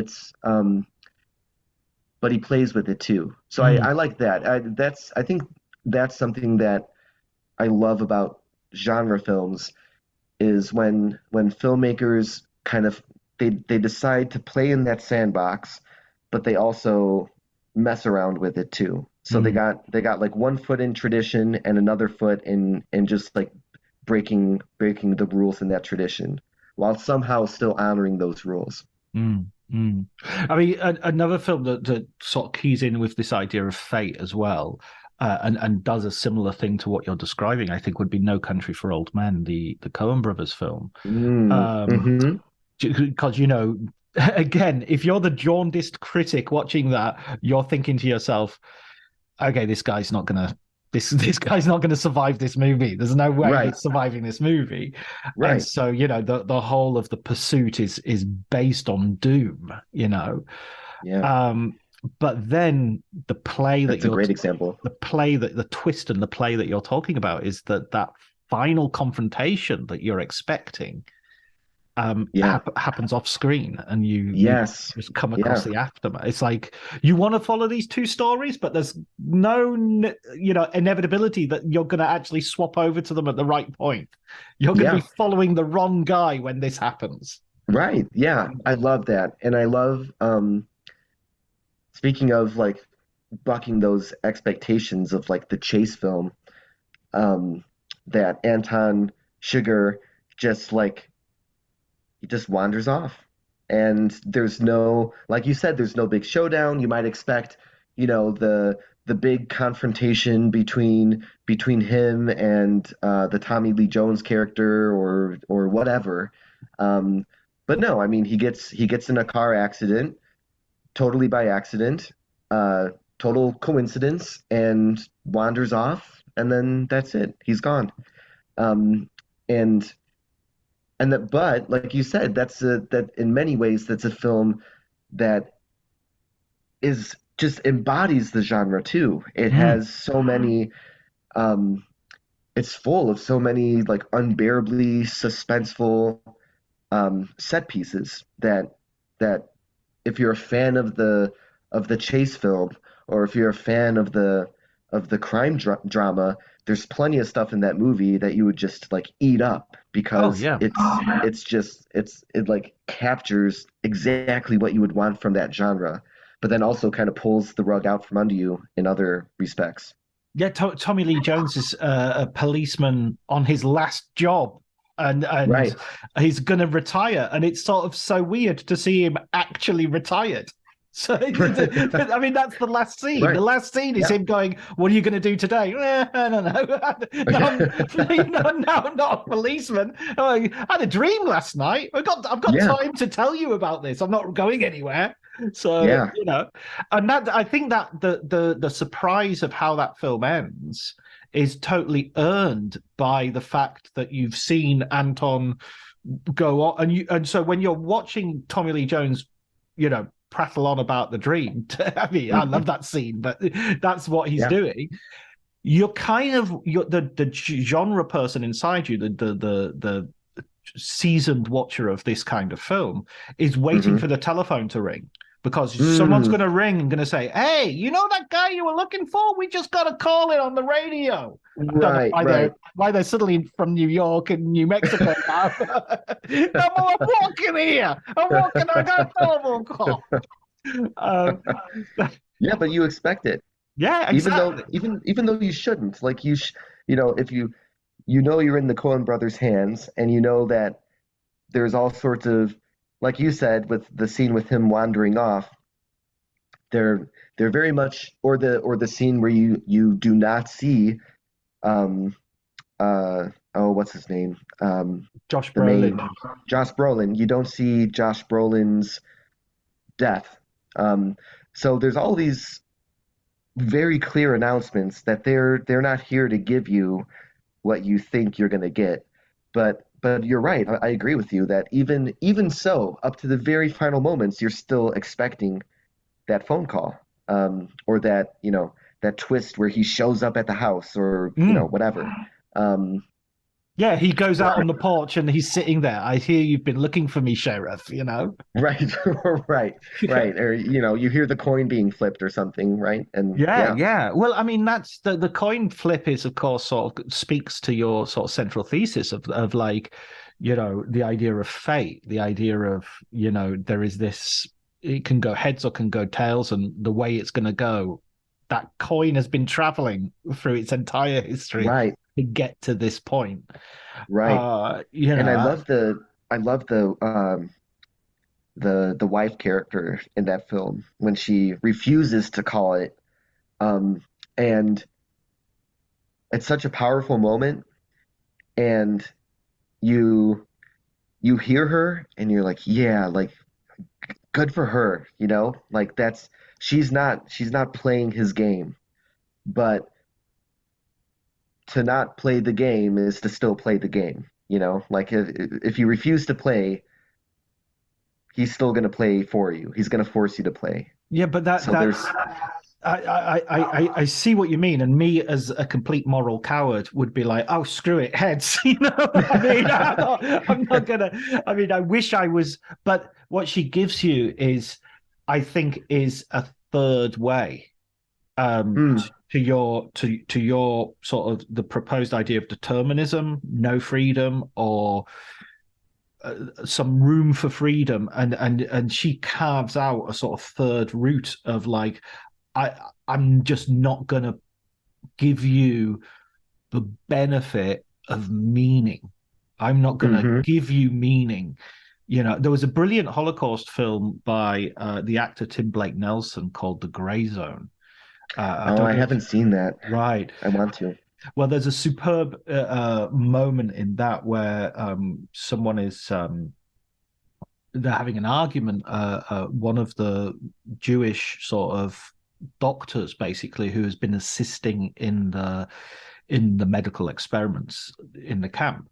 but he plays with it too. So I like that. I think that's something that I love about genre films, is when filmmakers kind of they decide to play in that sandbox, but they also mess around with it too. So they got like one foot in tradition and another foot in just like breaking the rules in that tradition, while somehow still honoring those rules. I mean, another film that sort of keys in with this idea of fate as well, and does a similar thing to what you're describing, I think, would be No Country for Old Men, the Coen Brothers film. Because again, if you're the jaundiced critic watching that, you're thinking to yourself, okay, this guy's not gonna survive this movie. There's no way he's surviving this movie. Right. And so, the whole of the pursuit is based on doom, Yeah. But then the play that's a great example. The twist and the play that you're talking about is that final confrontation that you're expecting happens off screen, and you just come across the aftermath. It's like you want to follow these two stories, but there's no inevitability that you're going to actually swap over to them at the right point. You're going to be following the wrong guy when this happens. Right. Yeah, I love that. And I love speaking of like bucking those expectations of like the chase film, that Anton Chigurh just like he just wanders off, and there's no, like you said, there's no big showdown. You might expect the the big confrontation between him and the Tommy Lee Jones character or whatever. Um, but no, I mean he gets in a car accident totally by accident, uh, total coincidence, and wanders off, and then that's it. He's gone. Um, and but like you said, that in many ways that's a film that is just embodies the genre too. It Mm. has so many um it's full of so many like unbearably suspenseful set pieces that if you're a fan of the chase film or if you're a fan of the drama, there's plenty of stuff in that movie that you would just like eat up Oh because yeah. it like captures exactly what you would want from that genre, but then also kind of pulls the rug out from under you in other respects. Yeah, Tommy Lee Jones is a policeman on his last job, and Right. he's going to retire, and it's sort of so weird to see him actually retired. So, I mean, that's the last scene. The Right. last scene is Yeah. him going, "What are you going to do today?" I don't know. No, I'm not a policeman. I had a dream last night. I've got Yeah. time to tell you about this. I'm not going anywhere. So, Yeah. and that I think that the surprise of how that film ends is totally earned by the fact that you've seen Anton go on, and so when you're watching Tommy Lee Jones, prattle on about the dream. I mean, I Mhm. love that scene, but that's what he's Yeah. doing. You're the genre person inside you, the seasoned watcher of this kind of film is waiting for Hmm. the telephone to ring because someone's Mm. going to ring and going to say, "Hey, you know that guy you were looking for? We just got a call in on the radio." I don't know Right, right. why they're suddenly from New York and New Mexico now. No, I'm walking here. I'm walking. I got a telephone call. Um, Yeah, but you expect it. yeah, Even though exactly. even though you shouldn't. Like you know, if you know you're in the Coen brothers' hands and you know that there's all sorts of like you said with the scene with him wandering off, they're very much or the scene where you do not see um oh what's his name? Josh The main Brolin. Josh Brolin. You don't see Josh Brolin's death. Um, so there's all these very clear announcements that they're not here to give you what you think you're going to get. But you're right. I agree with you that even so, up to the very final moments, you're still expecting that phone call, or that that twist where he shows up at the house, or Mm. whatever. Um, Yeah, he goes out on the porch and he's sitting there. I hear you've been looking for me, Sheriff. right, right, right. Or you hear the coin being flipped or something, right? And Yeah, yeah, yeah. Well, I mean, that's the coin flip is, of course, sort of speaks to your sort of central thesis of like, the idea of fate, the idea of, there is this, it can go heads or can go tails, and the way it's going to go, that coin has been traveling through its entire history right, to get to this point. right. Uh, you And know, I love the wife character in that film when she refuses to call it. Um, and it's such a powerful moment, and you you hear her, and you're like, yeah, like good for her, like that's she's not playing his game, but to not play the game is to still play the game, like if you refuse to play, he's still going to play for you. He's going to force you to play. yeah, but that So there's that's I see what you mean, and me as a complete moral coward would be like, oh, screw it, heads. I mean, I'm not gonna. I mean, I wish I was, but what she gives you is, I think, is a third way mm, to your sort of the proposed idea of determinism, no freedom, or some room for freedom, and she carves out a sort of third route of like, I I'm just not gonna give you the benefit of meaning. I'm not gonna hmm give you meaning. There was a brilliant Holocaust film by the actor Tim Blake Nelson called The Grey Zone, I Oh, don't I know if haven't seen that. right. I want to. Well, there's a superb moment in that where someone is they're having an argument. One of the Jewish sort of doctors, basically, who has been assisting in the medical experiments in the camp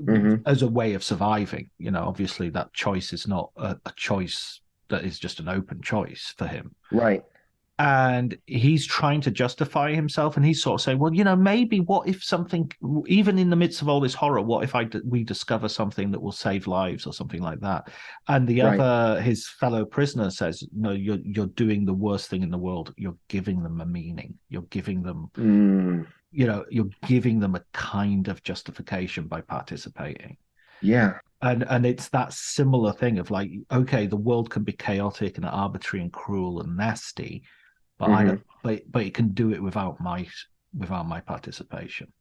Hmm. as a way of surviving. You know, obviously that choice is not a choice that is just an open choice for him. Right. And he's trying to justify himself, and he's sort of saying, well, you know, maybe what if something, even in the midst of all this horror, what if we discover something that will save lives or something like that? And the Right. other, his fellow prisoner says, no, you're doing the worst thing in the world. You're giving them a meaning. You're giving them, Mm, you know, you're giving them a kind of justification by participating. yeah. And it's that similar thing of like, okay, the world can be chaotic and arbitrary and cruel and nasty, but I don't. Hmm. But it can do it without my participation.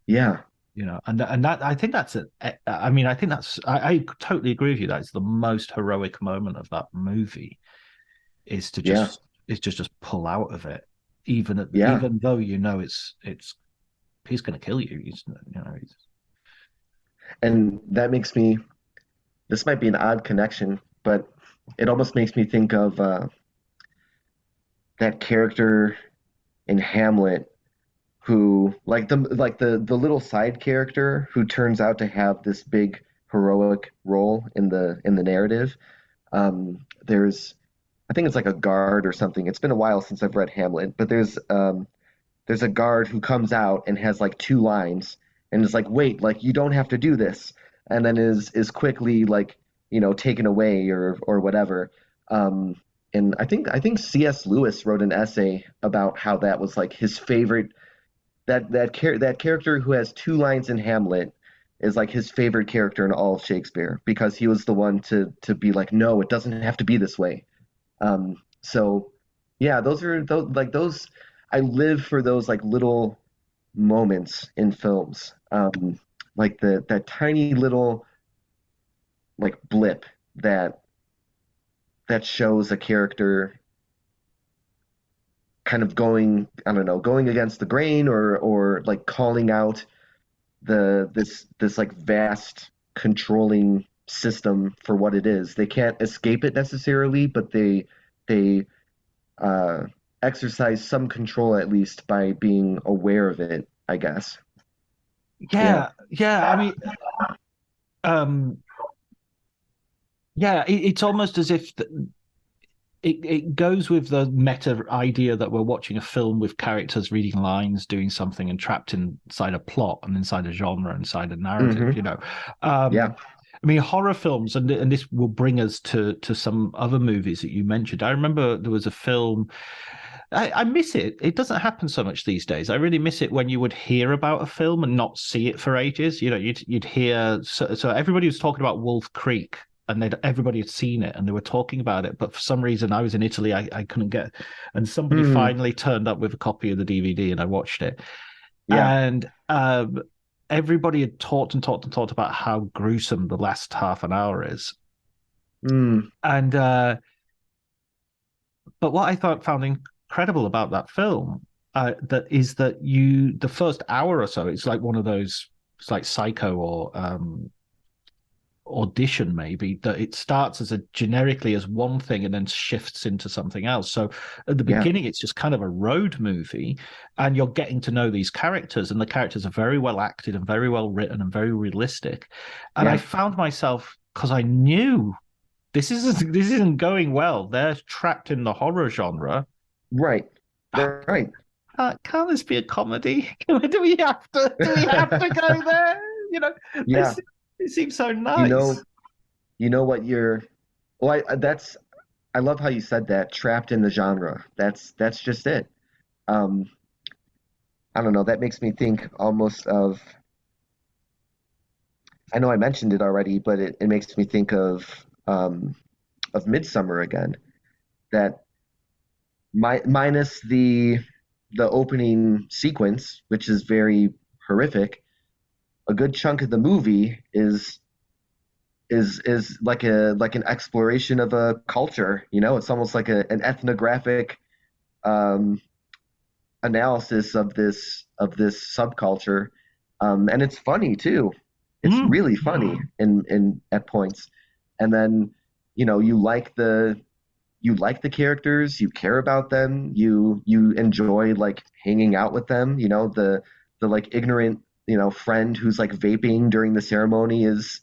Yeah. You know, and that I think that's a. I mean, I think I totally agree with you. That's the most heroic moment of that movie is to Yeah. just pull out of it, Yeah. even though you know it's he's going to kill you. And that makes me, this might be an odd connection, but it almost makes me think of that character in Hamlet who the little side character who turns out to have this big heroic role in the narrative. There's I think it's like a guard or something. It's been a while since I've read Hamlet, but there's a guard who comes out and has like two lines and is like, wait, like you don't have to do this, and then is quickly like taken away or whatever. Um, and I think C.S. Lewis wrote an essay about how that was like his favorite that character who has two lines in Hamlet is like his favorite character in all of Shakespeare because he was the one to be like, no, it doesn't have to be this way. So yeah, those I live for those like little moments in films. Like that tiny little like blip that that shows a character kind of going, I don't know, going against the grain or like calling out this like vast controlling system for what it is. They can't escape it necessarily, but they uh, exercise some control at least by being aware of it, I guess. Yeah. Yeah. I mean, um, yeah. It's almost as if it goes with the meta idea that we're watching a film with characters reading lines, doing something, and trapped inside a plot and inside a genre, inside a narrative. Hmm. You know, Yeah. I mean, horror films, and this will bring us to some other movies that you mentioned. I remember there was a film. I miss it. It doesn't happen so much these days. I really miss it when you would hear about a film and not see it for ages. You know, you'd hear so everybody was talking about Wolf Creek, and everybody had seen it and they were talking about it. But for some reason, I was in Italy, I couldn't get, and somebody Hmm. finally turned up with a copy of the DVD, and I watched it. Yeah. And everybody had talked and talked and talked about how gruesome the last half an hour is. Hmm. And but what I found incredible about that film that is that the first hour or so, it's like one of those, it's like Psycho or Audition, maybe, that it starts as a generically as one thing and then shifts into something else. So at the Yeah. beginning it's just kind of a road movie, and you're getting to know these characters, and the characters are very well acted and very well written and very realistic. And I Yeah. found myself, because I knew this isn't going well, they're trapped in the horror genre. Right. Right. Can't this be a comedy? Do we have to go there? You know, Yeah. this it seems so You nice. know, you know what you're well, I love how you said that, trapped in the genre. That's just it. Um, I don't know, that makes me think almost of I know I mentioned it already, but it makes me think of Midsummer again. That minus the opening sequence, which is very horrific, a good chunk of the movie is like an exploration of a culture. It's almost like an ethnographic um, analysis of this subculture, and it's funny too. It's Mm. really funny in at points, and then you like the characters, you care about them, you enjoy like hanging out with them. The like ignorant friend who's like vaping during the ceremony is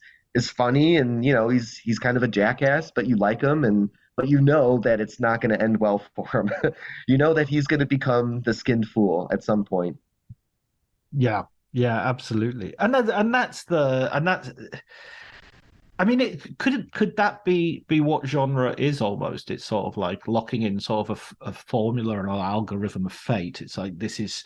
funny, and he's kind of a jackass, but you like him, and but you know that it's not going to end well for him. You know that he's going to become the skinned fool at some point. Yeah, yeah, absolutely. And that's I mean, could that be what genre is almost? It's sort of like locking in sort of a formula and an algorithm of fate. It's like this is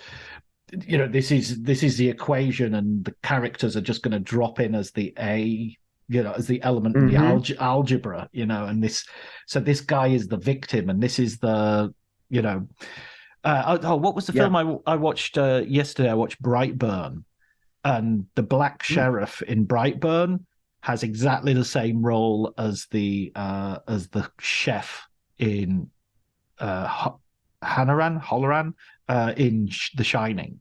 the equation, and the characters are just going to drop in as the as the element in the Hmm. algebra, and this guy is the victim, and this is the you know what was the Yeah. film I watched yesterday? I watched Brightburn, and the black Mm. sheriff in Brightburn has exactly the same role as the chef in Halloran in The Shining.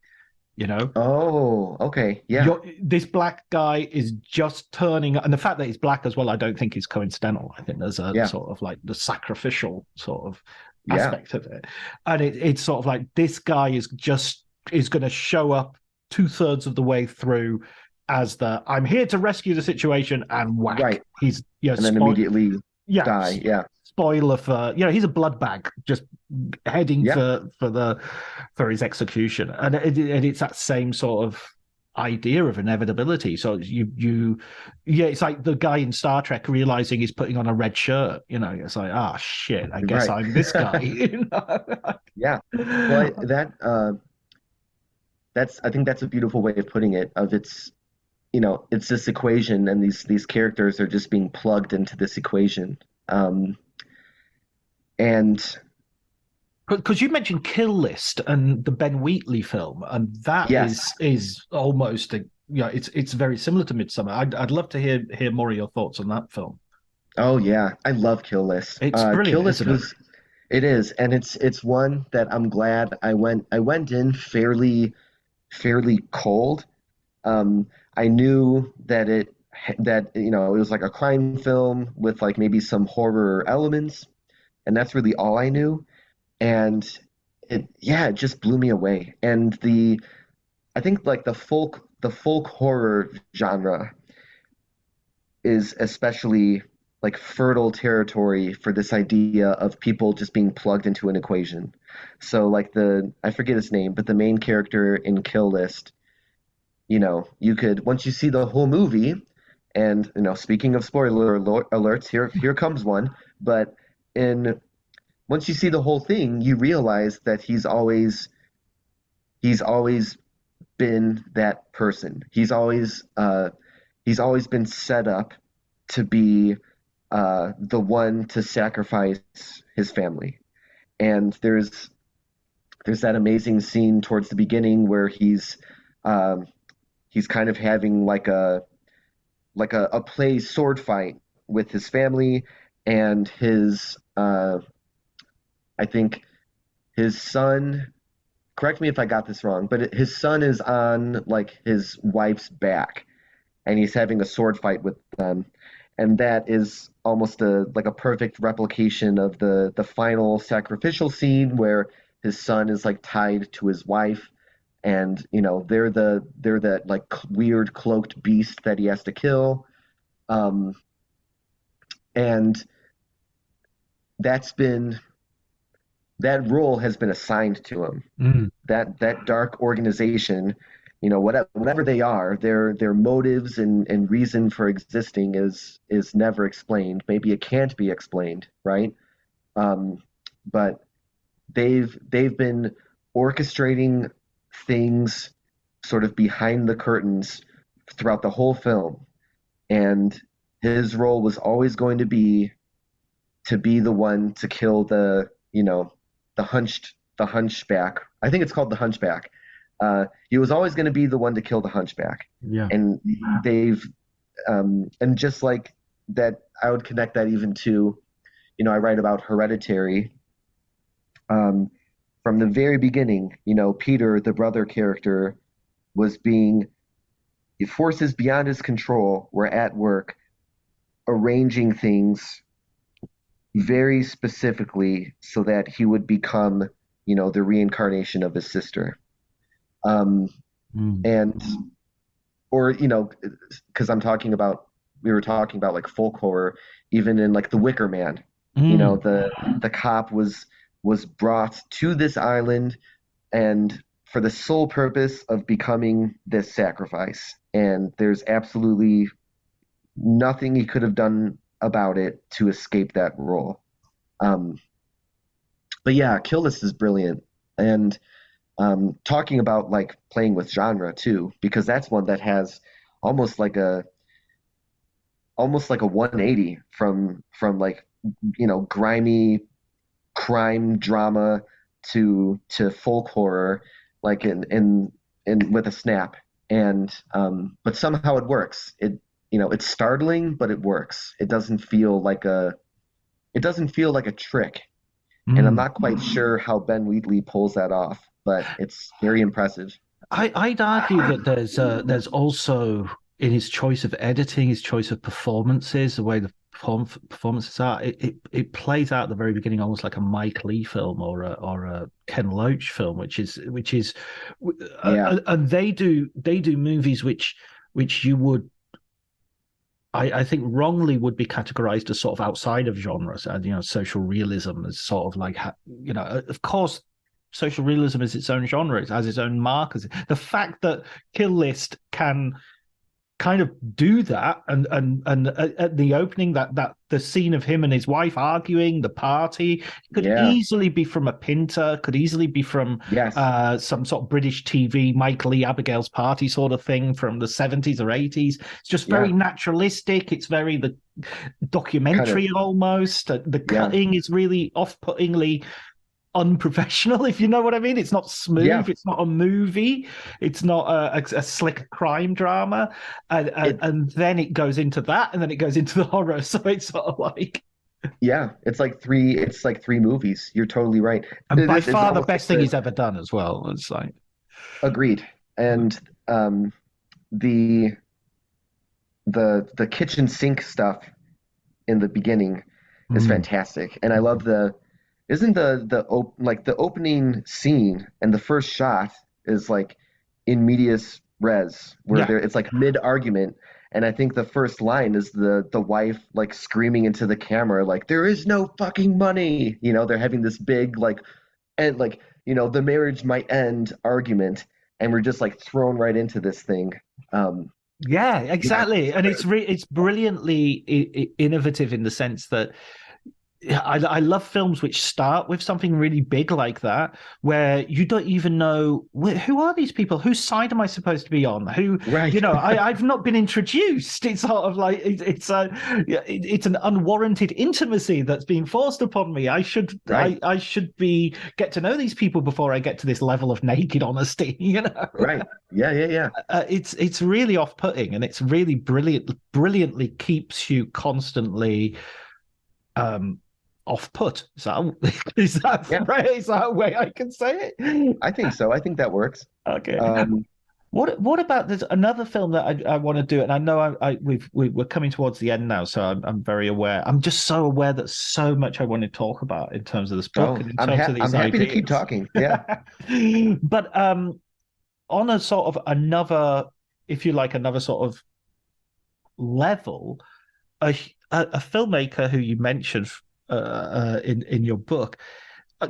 You know, Oh, okay. Yeah. this black guy is just turning, and the fact that he's black as well, I don't think is coincidental. I think there's a Yeah. sort of like the sacrificial sort of Yeah. aspect of it, and it's sort of like this guy is going to show up 2/3 of the way through as the I'm here to rescue the situation, and whack, Right. he's And then immediately yeah, die. Yeah. spoiler for he's a blood bag just heading Yeah. for his execution, and it's that same sort of idea of inevitability. So it's like the guy in Star Trek realizing he's putting on a red shirt. It's like, ah, shit, I guess Right. I'm this guy. Yeah. Well, I think that's a beautiful way of putting it. It's this equation, and these characters are just being plugged into this equation. Um, and Because you mentioned Kill List and the Ben Wheatley film, and that yes. is almost it's very similar to Midsummer. I'd love to hear more of your thoughts on that film. Oh yeah, I love Kill List. It's Kill brilliant, List isn't it? was It is, and it's one that I'm glad I went in fairly cold. Um, I knew that it was like a crime film with like maybe some horror elements, and that's really all I knew. And it just blew me away. And I think like the folk horror genre is especially like fertile territory for this idea of people just being plugged into an equation. So like I forget his name, but the main character in Kill List, you could, once you see the whole movie, and speaking of spoiler alerts, here comes one, but in once you see the whole thing, you realize that he's always been that person. He's always been set up to be the one to sacrifice his family. And there's that amazing scene towards the beginning where um, he's kind of having like a play sword fight with his family, and I think his son. Correct me if I got this wrong, but his son is on like his wife's back, and he's having a sword fight with them, and that is almost like a perfect replication of the final sacrificial scene where his son is like tied to his wife, and they're that like weird cloaked beast that he has to kill, um, and that's been that role has been assigned to him. Mm. That dark organization, whatever they are, their motives and reason for existing is never explained. Maybe it can't be explained, right? Um, but they've been orchestrating things sort of behind the curtains throughout the whole film, and his role was always going to be the one to kill the hunchback. I think it's called the hunchback. He was always going to be the one to kill the hunchback, Yeah. and and just like that, I would connect that even to, I write about Hereditary. Um, from the very beginning, Peter, the brother character, was being forces beyond his control were at work arranging things very specifically so that he would become, the reincarnation of his sister. Um, Mm. and or because we were talking about like folk horror, even in like The Wicker Man, Mm. the cop was brought to this island and for the sole purpose of becoming this sacrifice. And there's absolutely nothing he could have done about it to escape that role. Um, but yeah, Kill List is brilliant. And talking about like playing with genre too, because that's one that has almost like a almost like a 180 from like grimy crime drama to folk horror, like in with a snap. And but somehow it works. It's startling, but it works. It doesn't feel like a trick. And I'm Mm. not quite sure how Ben Wheatley pulls that off, but it's very impressive. I'd argue that there's also in his choice of editing, his choice of performances, the way the performances are, it plays out at the very beginning almost like a Mike Leigh film or a Ken Loach film, Yeah, and they do movies which you would I think wrongly would be categorized as sort of outside of genres, and social realism is sort of like of course social realism is its own genre, it has its own markers. The fact that Kill List can kind of do that, and at the opening, that the scene of him and his wife arguing, the party could yeah, easily be from a Pinter, could easily be from yes, some sort of British TV Mike Leigh Abigail's Party sort of thing from the 70s or 80s. It's just very yeah, naturalistic, it's very the kind of, documentary almost. The yeah, cutting is really off-puttingly unprofessional, if you know what I mean. It's not yeah. smooth. It's not a movie. It's not a slick crime drama. And, and It, and then it goes into that, and then it goes into the horror. So it's sort of like, yeah, it's like three movies. You're totally right. and by It's far the almost like best thing he's ever done as well. It's like, agreed. And the the kitchen sink stuff in the beginning is mm, fantastic. And I love isn't like the opening scene and the first shot is like in medias res where yeah, it's like mid argument. And I think the first line is the wife like screaming into the camera like there is no fucking money. They're having this big like and like the marriage might end argument, and we're just like thrown right into this thing. Um, yeah, yeah, exactly. And it's brilliantly innovative in the sense that I love films which start with something really big like that, where you don't even know who are these people, whose side am I supposed to be on, who, right, I've not been introduced. It's sort of like it's an unwarranted intimacy that's being forced upon me. I should right, I should be get to know these people before I get to this level of naked honesty. right. Yeah, yeah, yeah. It's really off-putting, and it's really brilliantly keeps you constantly um off-put. Yeah, Is that a way I can say it? I think so. I think that works. Okay. Um, What about there's another film that I want to do, and I know we're coming towards the end now, so I'm very aware. I'm just so aware that so much I want to talk about in terms of this book oh, and in terms of I'm these happy to keep ideas. talking. Yeah. But on a sort of another, if you like, another sort of level, a a filmmaker who you mentioned in your book,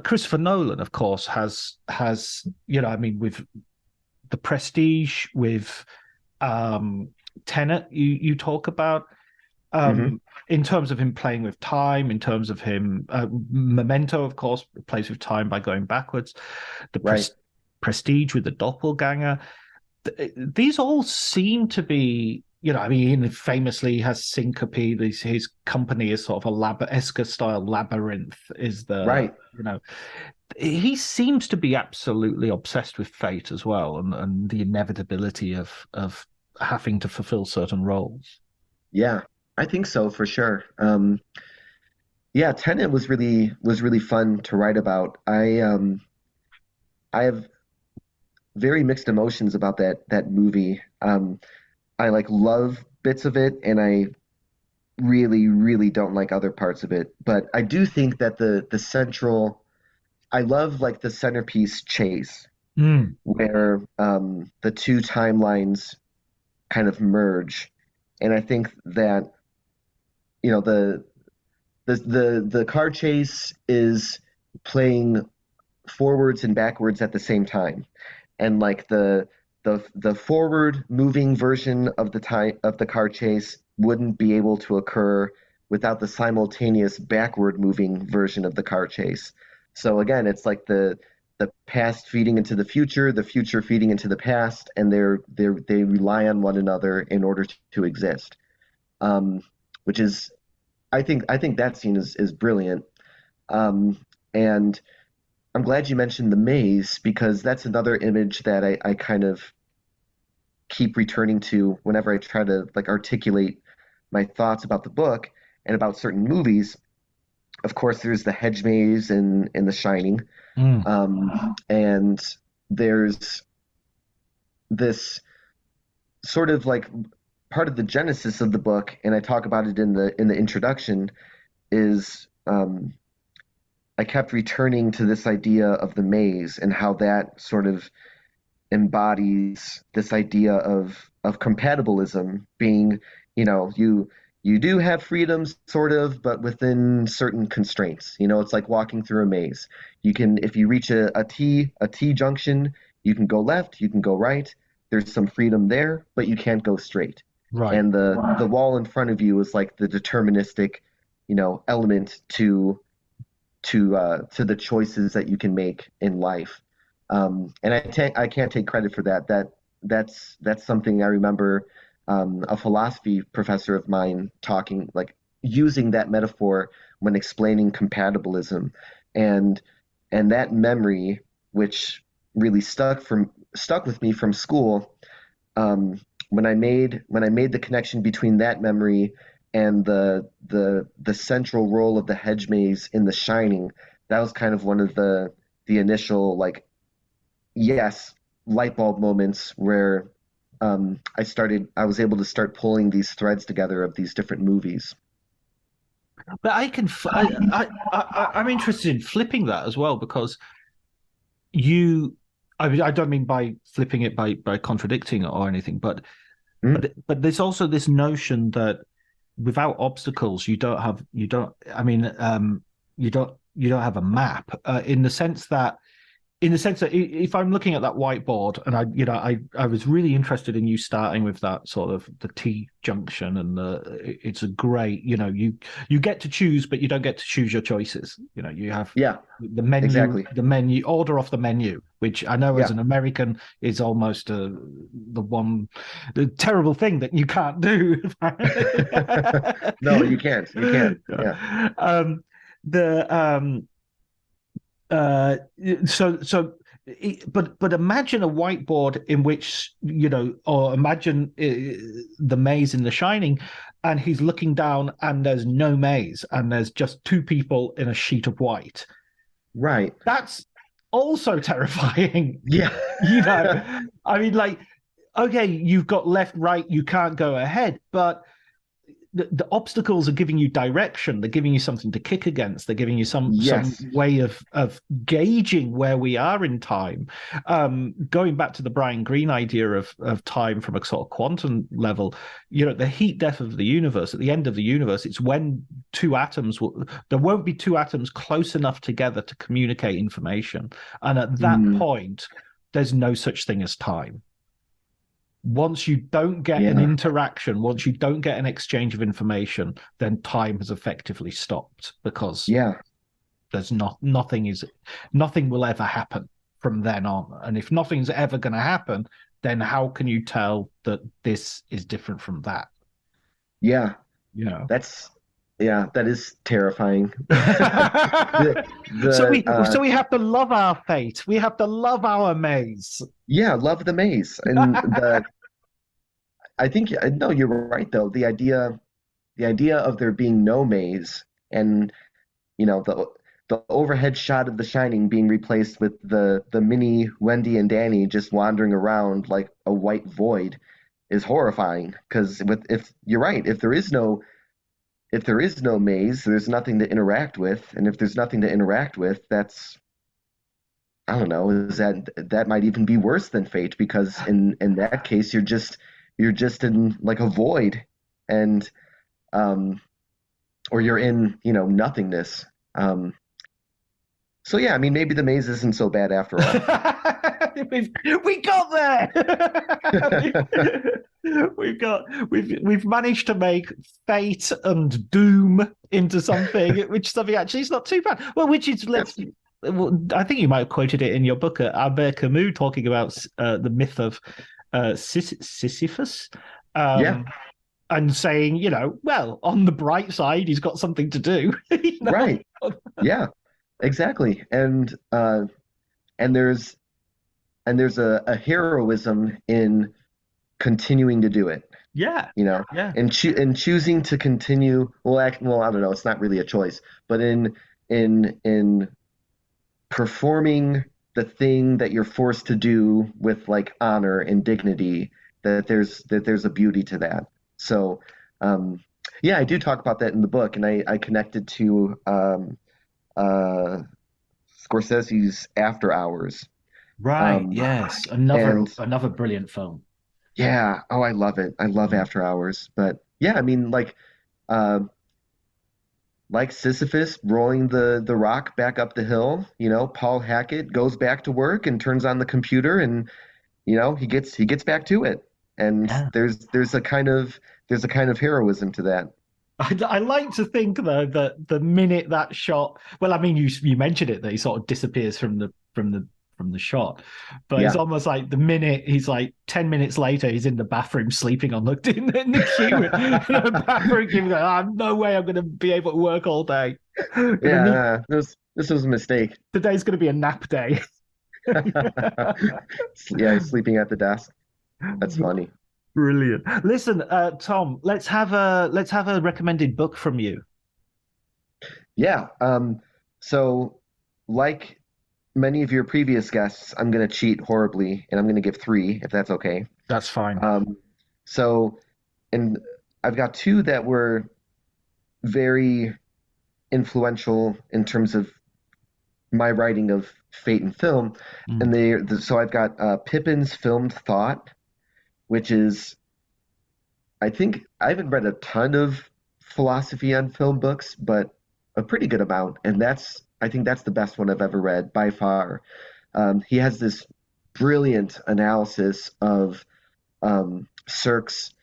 Christopher Nolan, of course, has I mean, with The Prestige, with Tenet, you talk about Hmm. in terms of him playing with time, in terms of him Memento, of course, plays with time by going backwards. The Right. Prestige with the doppelganger. These all seem to be, I mean, he famously has syncope. His company is sort of a Esca style labyrinth. Is the Right. he seems to be absolutely obsessed with fate as well, and the inevitability of having to fulfill certain roles. Yeah. I think so for sure. Yeah, Tenet was really fun to write about. I have very mixed emotions about that movie. I like love bits of it, and I really, really don't like other parts of it. But I do think that the central, I love like the centerpiece chase Mm, where the two timelines kind of merge, and I think that the car chase is playing forwards and backwards at the same time, and like the forward moving version of the car chase wouldn't be able to occur without the simultaneous backward moving version of the car chase. So again, it's like the past feeding into the future feeding into the past, and they rely on one another in order to exist. Um, which is I think that scene is brilliant. Um, and I'm glad you mentioned the maze because that's another image that I kind of keep returning to whenever I try to like articulate my thoughts about the book and about certain movies. Of course, there's the hedge maze in The Shining, mm. and there's this sort of like part of the genesis of the book, and I talk about it in the introduction. Is I kept returning to this idea of the maze and how that sort of embodies this idea of compatibilism being, you do have freedoms sort of, but within certain constraints. It's like walking through a maze. You can, if you reach a T junction, you can go left, you can go right. There's some freedom there, but you can't go straight. Right. And the wall in front of you is like the deterministic, element to the choices that you can make in life. And I can't take credit for that. That's something I remember a philosophy professor of mine talking like using that metaphor when explaining compatibilism, and that memory which really stuck with me from school, when I made the connection between that memory and the central role of the hedge maze in The Shining. That was kind of one of the initial like yes light bulb moments where I was able to start pulling these threads together of these different movies. But I'm interested in flipping that as well because you, I mean, I don't mean by flipping it by contradicting it or anything, but Mm, there's also this notion that without obstacles, I mean, you don't have a map in the sense that if I'm looking at that whiteboard and I was really interested in you starting with that sort of the T junction and it's a great, you get to choose, but you don't get to choose your choices. You have yeah, exactly. the menu order off the menu, which I know as Yeah. an American is almost the terrible thing that you can't do. No, you can't. You can't. Yeah. um, the uh so but imagine a whiteboard in which or imagine the maze in The Shining, and he's looking down and there's no maze and there's just two people in a sheet of white. Right. That's also terrifying. Yeah. I mean, like, okay, you've got left, right, you can't go ahead, but the obstacles are giving you direction. They're giving you something to kick against. They're giving you some Yes. way of gauging where we are in time. Going back to the Brian Greene idea of time from a sort of quantum level, the heat death of the universe, at the end of the universe, it's when there won't be two atoms close enough together to communicate information. And at that Mm, point, there's no such thing as time. Once you don't get an yeah. interaction, once you don't get an exchange of information, then time has effectively stopped because Yeah. there's nothing will ever happen from then on. And if nothing's ever going to happen, then how can you tell that this is different from that? Yeah. You know. That's yeah, that is terrifying. The so the we so we have to love our fate. We have to love our maze. Yeah, love the maze. And I think no, you're right though. The idea of there being no maze and the the overhead shot of The Shining being replaced with the mini Wendy and Danny just wandering around like a white void is horrifying. Because if you're right, if there is no maze, there's nothing to interact with, and if there's nothing to interact with, that's I don't know, is that might even be worse than fate because in that case you're just in like a void and um or you're in, nothingness. Um so yeah, I mean maybe the maze isn't so bad after all. We got there. We've managed to make fate and doom into something actually is not too bad. Well, which is let's. Well, I think you might have quoted it in your book, Albert Camus, talking about the myth of Sisyphus, Yeah, and saying, well, on the bright side, he's got something to do. right. Yeah, exactly. And there's a heroism in continuing to do it, Yeah, yeah, and choosing to continue. Well, I don't know. It's not really a choice, but in performing the thing that you're forced to do with like honor and dignity, that there's a beauty to that. So, yeah, I do talk about that in the book, and I connected to uh, Scorsese's After Hours. right. Um, Yes, another and another brilliant film. yeah, oh, I love it. I love Mm. After Hours. But yeah, I mean, uh, like Sisyphus rolling the rock back up the hill, Paul Hackett goes back to work and turns on the computer, and he gets back to it. And Yeah. there's a kind of heroism to that. I like to think though that the minute that shot, well, I mean, you mentioned it that he sort of disappears from the shot, but it's Yeah. almost like the minute he's like 10 minutes later, he's in the bathroom sleeping on the in the queue in the bathroom, giving like, oh, no way I'm going to be able to work all day, and then Yeah, this was a mistake. today's going to be a nap day. Yeah, he's sleeping at the desk. That's funny. Brilliant. Listen, Tom, let's have a recommended book from you. Yeah. So like many of your previous guests, I'm going to cheat horribly, and I'm going to give three, if that's okay. That's fine. Um, so, and I've got two that were very influential in terms of my writing of fate and film, and Mm. so I've got Pippin's Filmed Thought, which is I think I haven't read a ton of philosophy on film books, but a pretty good amount, and I think that's the best one I've ever read by far. He has this brilliant analysis of Cirque's.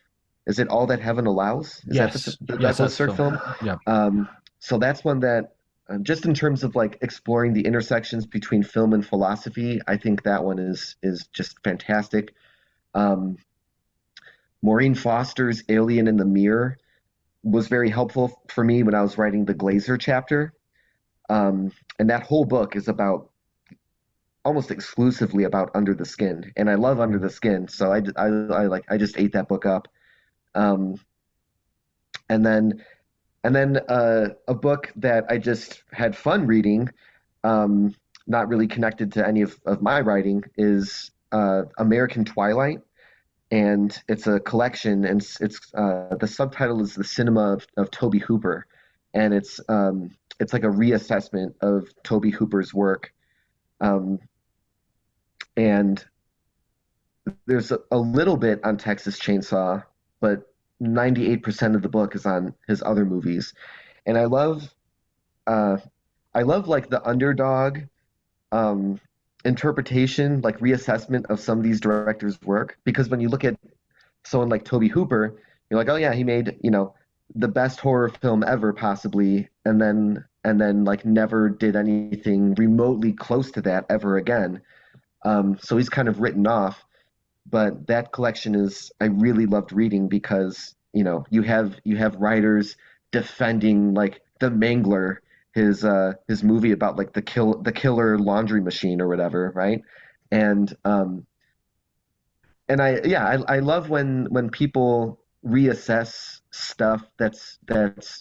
Is it All That Heaven Allows? Is that Yes, the yes, title of that's Cirque film. film? Yeah. So that's one that, just in terms of like exploring the intersections between film and philosophy, I think that one is just fantastic. Um, Maureen Foster's Alien in the Mirror was very helpful for me when I was writing the Glazer chapter. And that whole book is about almost exclusively about Under the Skin, and I love Under the Skin, so I just ate that book up. Um, and then a book that I just had fun reading, um, not really connected to any of my writing, is American Twilight, and it's a collection, and the subtitle is The Cinema of Toby Hooper, and it's like a reassessment of Toby Hooper's work. Um, and there's a little bit on Texas Chainsaw, but 98% of the book is on his other movies. And uh, I love like the underdog um, interpretation, like reassessment of some of these directors' work. Because when you look at someone like Toby Hooper, you're like, oh yeah, he made, the best horror film ever, possibly, and then like never did anything remotely close to that ever again. So he's kind of written off. But that collection is I really loved reading because you have writers defending like The Mangler, his movie about like the killer laundry machine or whatever, right? And I love when people reassess stuff that's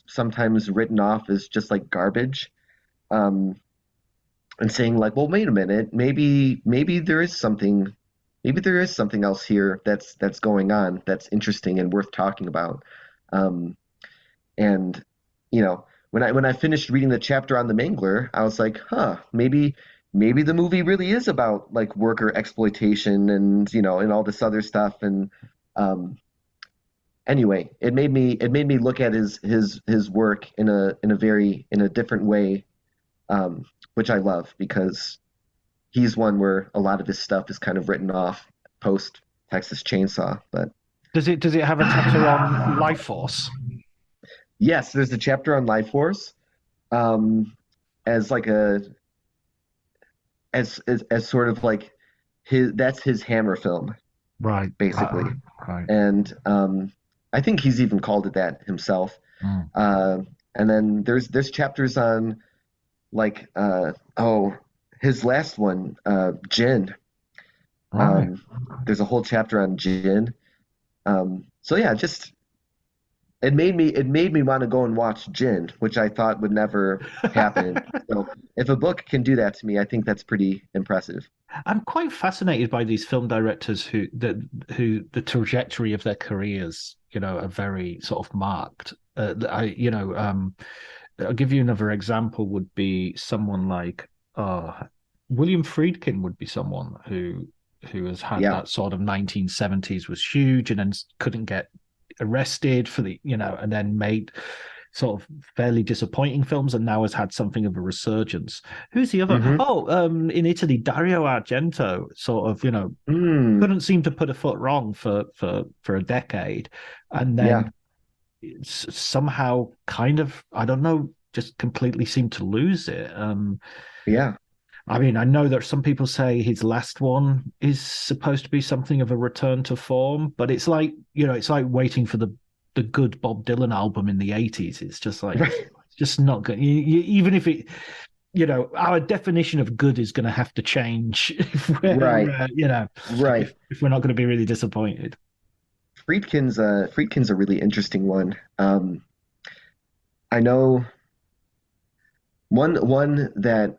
sometimes written off as just like garbage. um, and saying like, well, wait a minute, maybe there is something else here that's going on that's interesting and worth talking about. Um, and when I finished reading the chapter on the Mangler, I was like, huh, maybe the movie really is about like worker exploitation and and all this other stuff. And um, anyway, it made me look at his work in a different way, which I love because he's one where a lot of his stuff is kind of written off post Texas Chainsaw. But Does it have a chapter on life force? yes, there's a chapter on Life Force, um, as like a as sort of like his that's his Hammer film Right, basically. right. And I think he's even called it that himself. Mm. Uh, and then there's chapters on like his last one, Jin. Right. There's a whole chapter on Jin. So yeah, just it made me want to go and watch Jin, which I thought would never happen. So if a book can do that to me, I think that's pretty impressive. I'm quite fascinated by these film directors who the trajectory of their careers, are very sort of marked. I'll give you another example. Would be someone like William Friedkin would be someone who has had Yeah. that sort of 1970s was huge and then couldn't get arrested for and then made sort of fairly disappointing films and now has had something of a resurgence. Who's the other? Mm-hmm. Oh, in Italy, Dario Argento sort of, Mm, couldn't seem to put a foot wrong for a decade. And yeah. then somehow kind of, I don't know, just completely seemed to lose it. Yeah. I mean, I know that some people say his last one is supposed to be something of a return to form, but it's like, it's like waiting for the good Bob Dylan album in the 80s. It's just like, Right. it's just not good. Even if it, our definition of good is going to have to change Right. Right. if we're not going to be really disappointed. Friedkin's a really interesting one. I know one that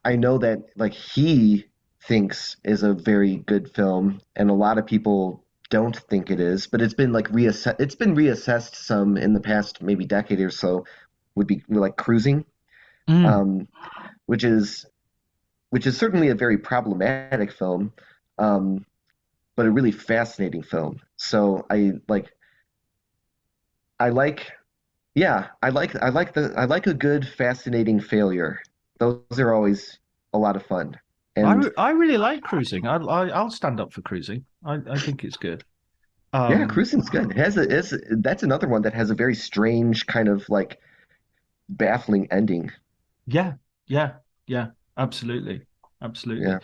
I know that like he thinks is a very good film, and a lot of people don't think it is, but it's been reassessed some in the past maybe decade or so, would be like Cruising, Mm. um, which is certainly a very problematic film, um, but a really fascinating film. So I like yeah, I like a good fascinating failure. Those are always a lot of fun. And I really like Cruising. I'll stand up for Cruising. I think it's good. yeah, Um, Cruising's good. It has that's another one that has a very strange kind of like baffling ending. yeah, yeah, yeah, absolutely, absolutely. Yeah.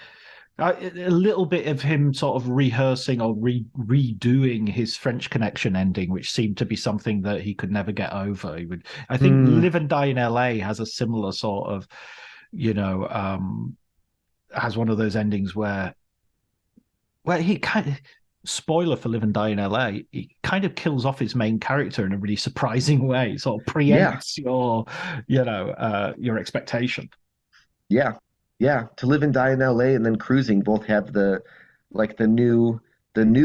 A little bit of him sort of rehearsing or redoing his French Connection ending, which seemed to be something that he could never get over. I think Hmm. Live and Die in L.A. has a similar sort of, you know, has one of those endings where he kind of, spoiler for Live and Die in LA, he kind of kills off his main character in a really surprising way. Sort of Yeah. preempts your expectation. Yeah. Yeah. To Live and Die in LA and then Cruising both have the like the new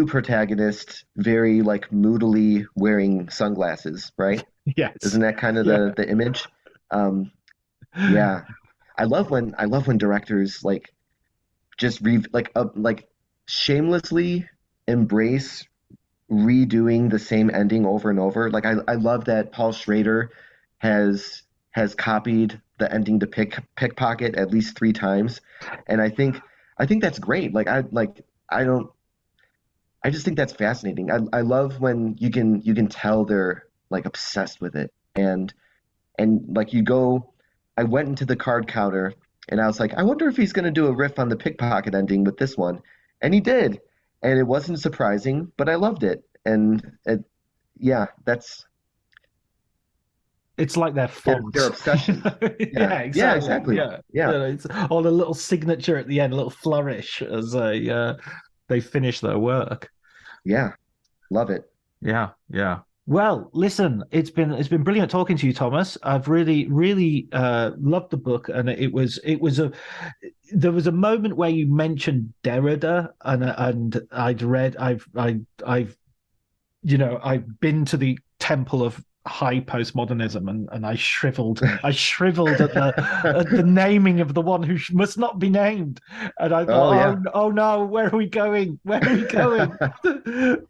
protagonist very like moodily wearing sunglasses, right? Yes. Isn't that kind of Yeah. the image? Um, yeah. I love when directors just like shamelessly embrace redoing the same ending over and over. Like I love that Paul Schrader has copied the ending to Pickpocket at least 3 times, and I think that's great. I don't I just think that's fascinating. I love when you can tell they're like obsessed with it, and like you go. I went into the card counter and I was like, I wonder if he's going to do a riff on the pickpocket ending with this one, and he did, and it wasn't surprising, but I loved it, yeah, that's It's like their their font. obsession. Yeah, Yeah, yeah, exactly. exactly. Yeah. Yeah, It's all the little signature at the end, a little flourish as they finish their work. yeah, love it. Yeah, yeah. Well, listen, it's been brilliant talking to you, Thomas. I've really loved the book, and it was a there was a moment where you mentioned Derrida, and I've been to the temple of high postmodernism, and I shriveled at the naming of the one who must not be named, and I Oh thought, yeah. oh no, where are we going, where are we going?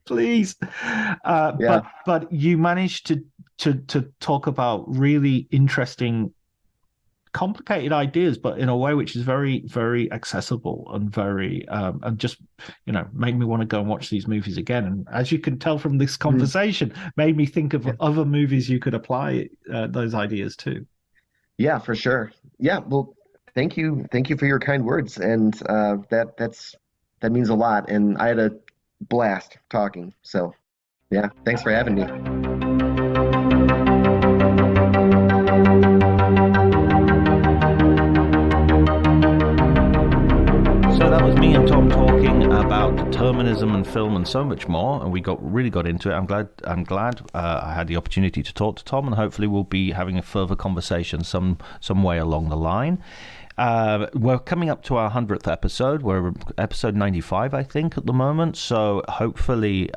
Please. Yeah. But you managed to talk about really interesting, complicated ideas, but in a way which is very, very accessible and very and just made me want to go and watch these movies again. And as you can tell from this Mm. conversation, made me think of Yeah. other movies you could apply those ideas to. Yeah, for sure. Yeah, well, thank you for your kind words, and that means a lot. And I had a blast talking. So yeah, thanks for having me. So that was me and Tom talking about determinism and film and so much more, and we really got into it. I'm glad I had the opportunity to talk to Tom, and hopefully we'll be having a further conversation some way along the line. We're coming up to our 100th episode. We're episode 95, I think, at the moment. So hopefully,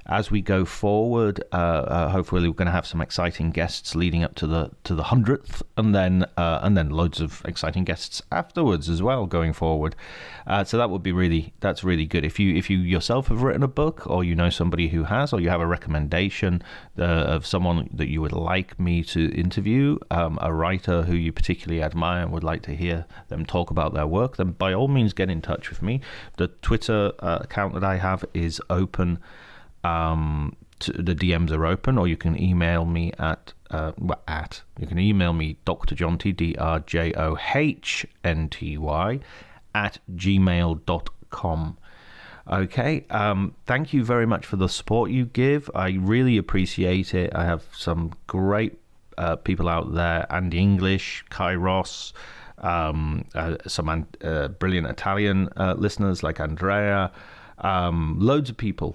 as we go forward, hopefully we're going to have some exciting guests leading up to the 100th, and then loads of exciting guests afterwards as well going forward. So that's really good. If you yourself have written a book, or you know somebody who has, or you have a recommendation of someone that you would like me to interview, a writer who you particularly admire and would like to hear them talk about their work, then by all means get in touch with me. The Twitter account that I have is open. The DMs are open, or you can email me you can email me drjohnty, drjohnty @gmail.com. Okay, thank you very much for the support you give. I really appreciate it. I have some great people out there: Andy English, Kai Ross, some brilliant Italian listeners like Andrea. Loads of people.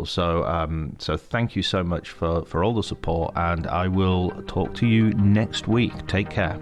So thank you so much for all the support, and I will talk to you next week. Take care.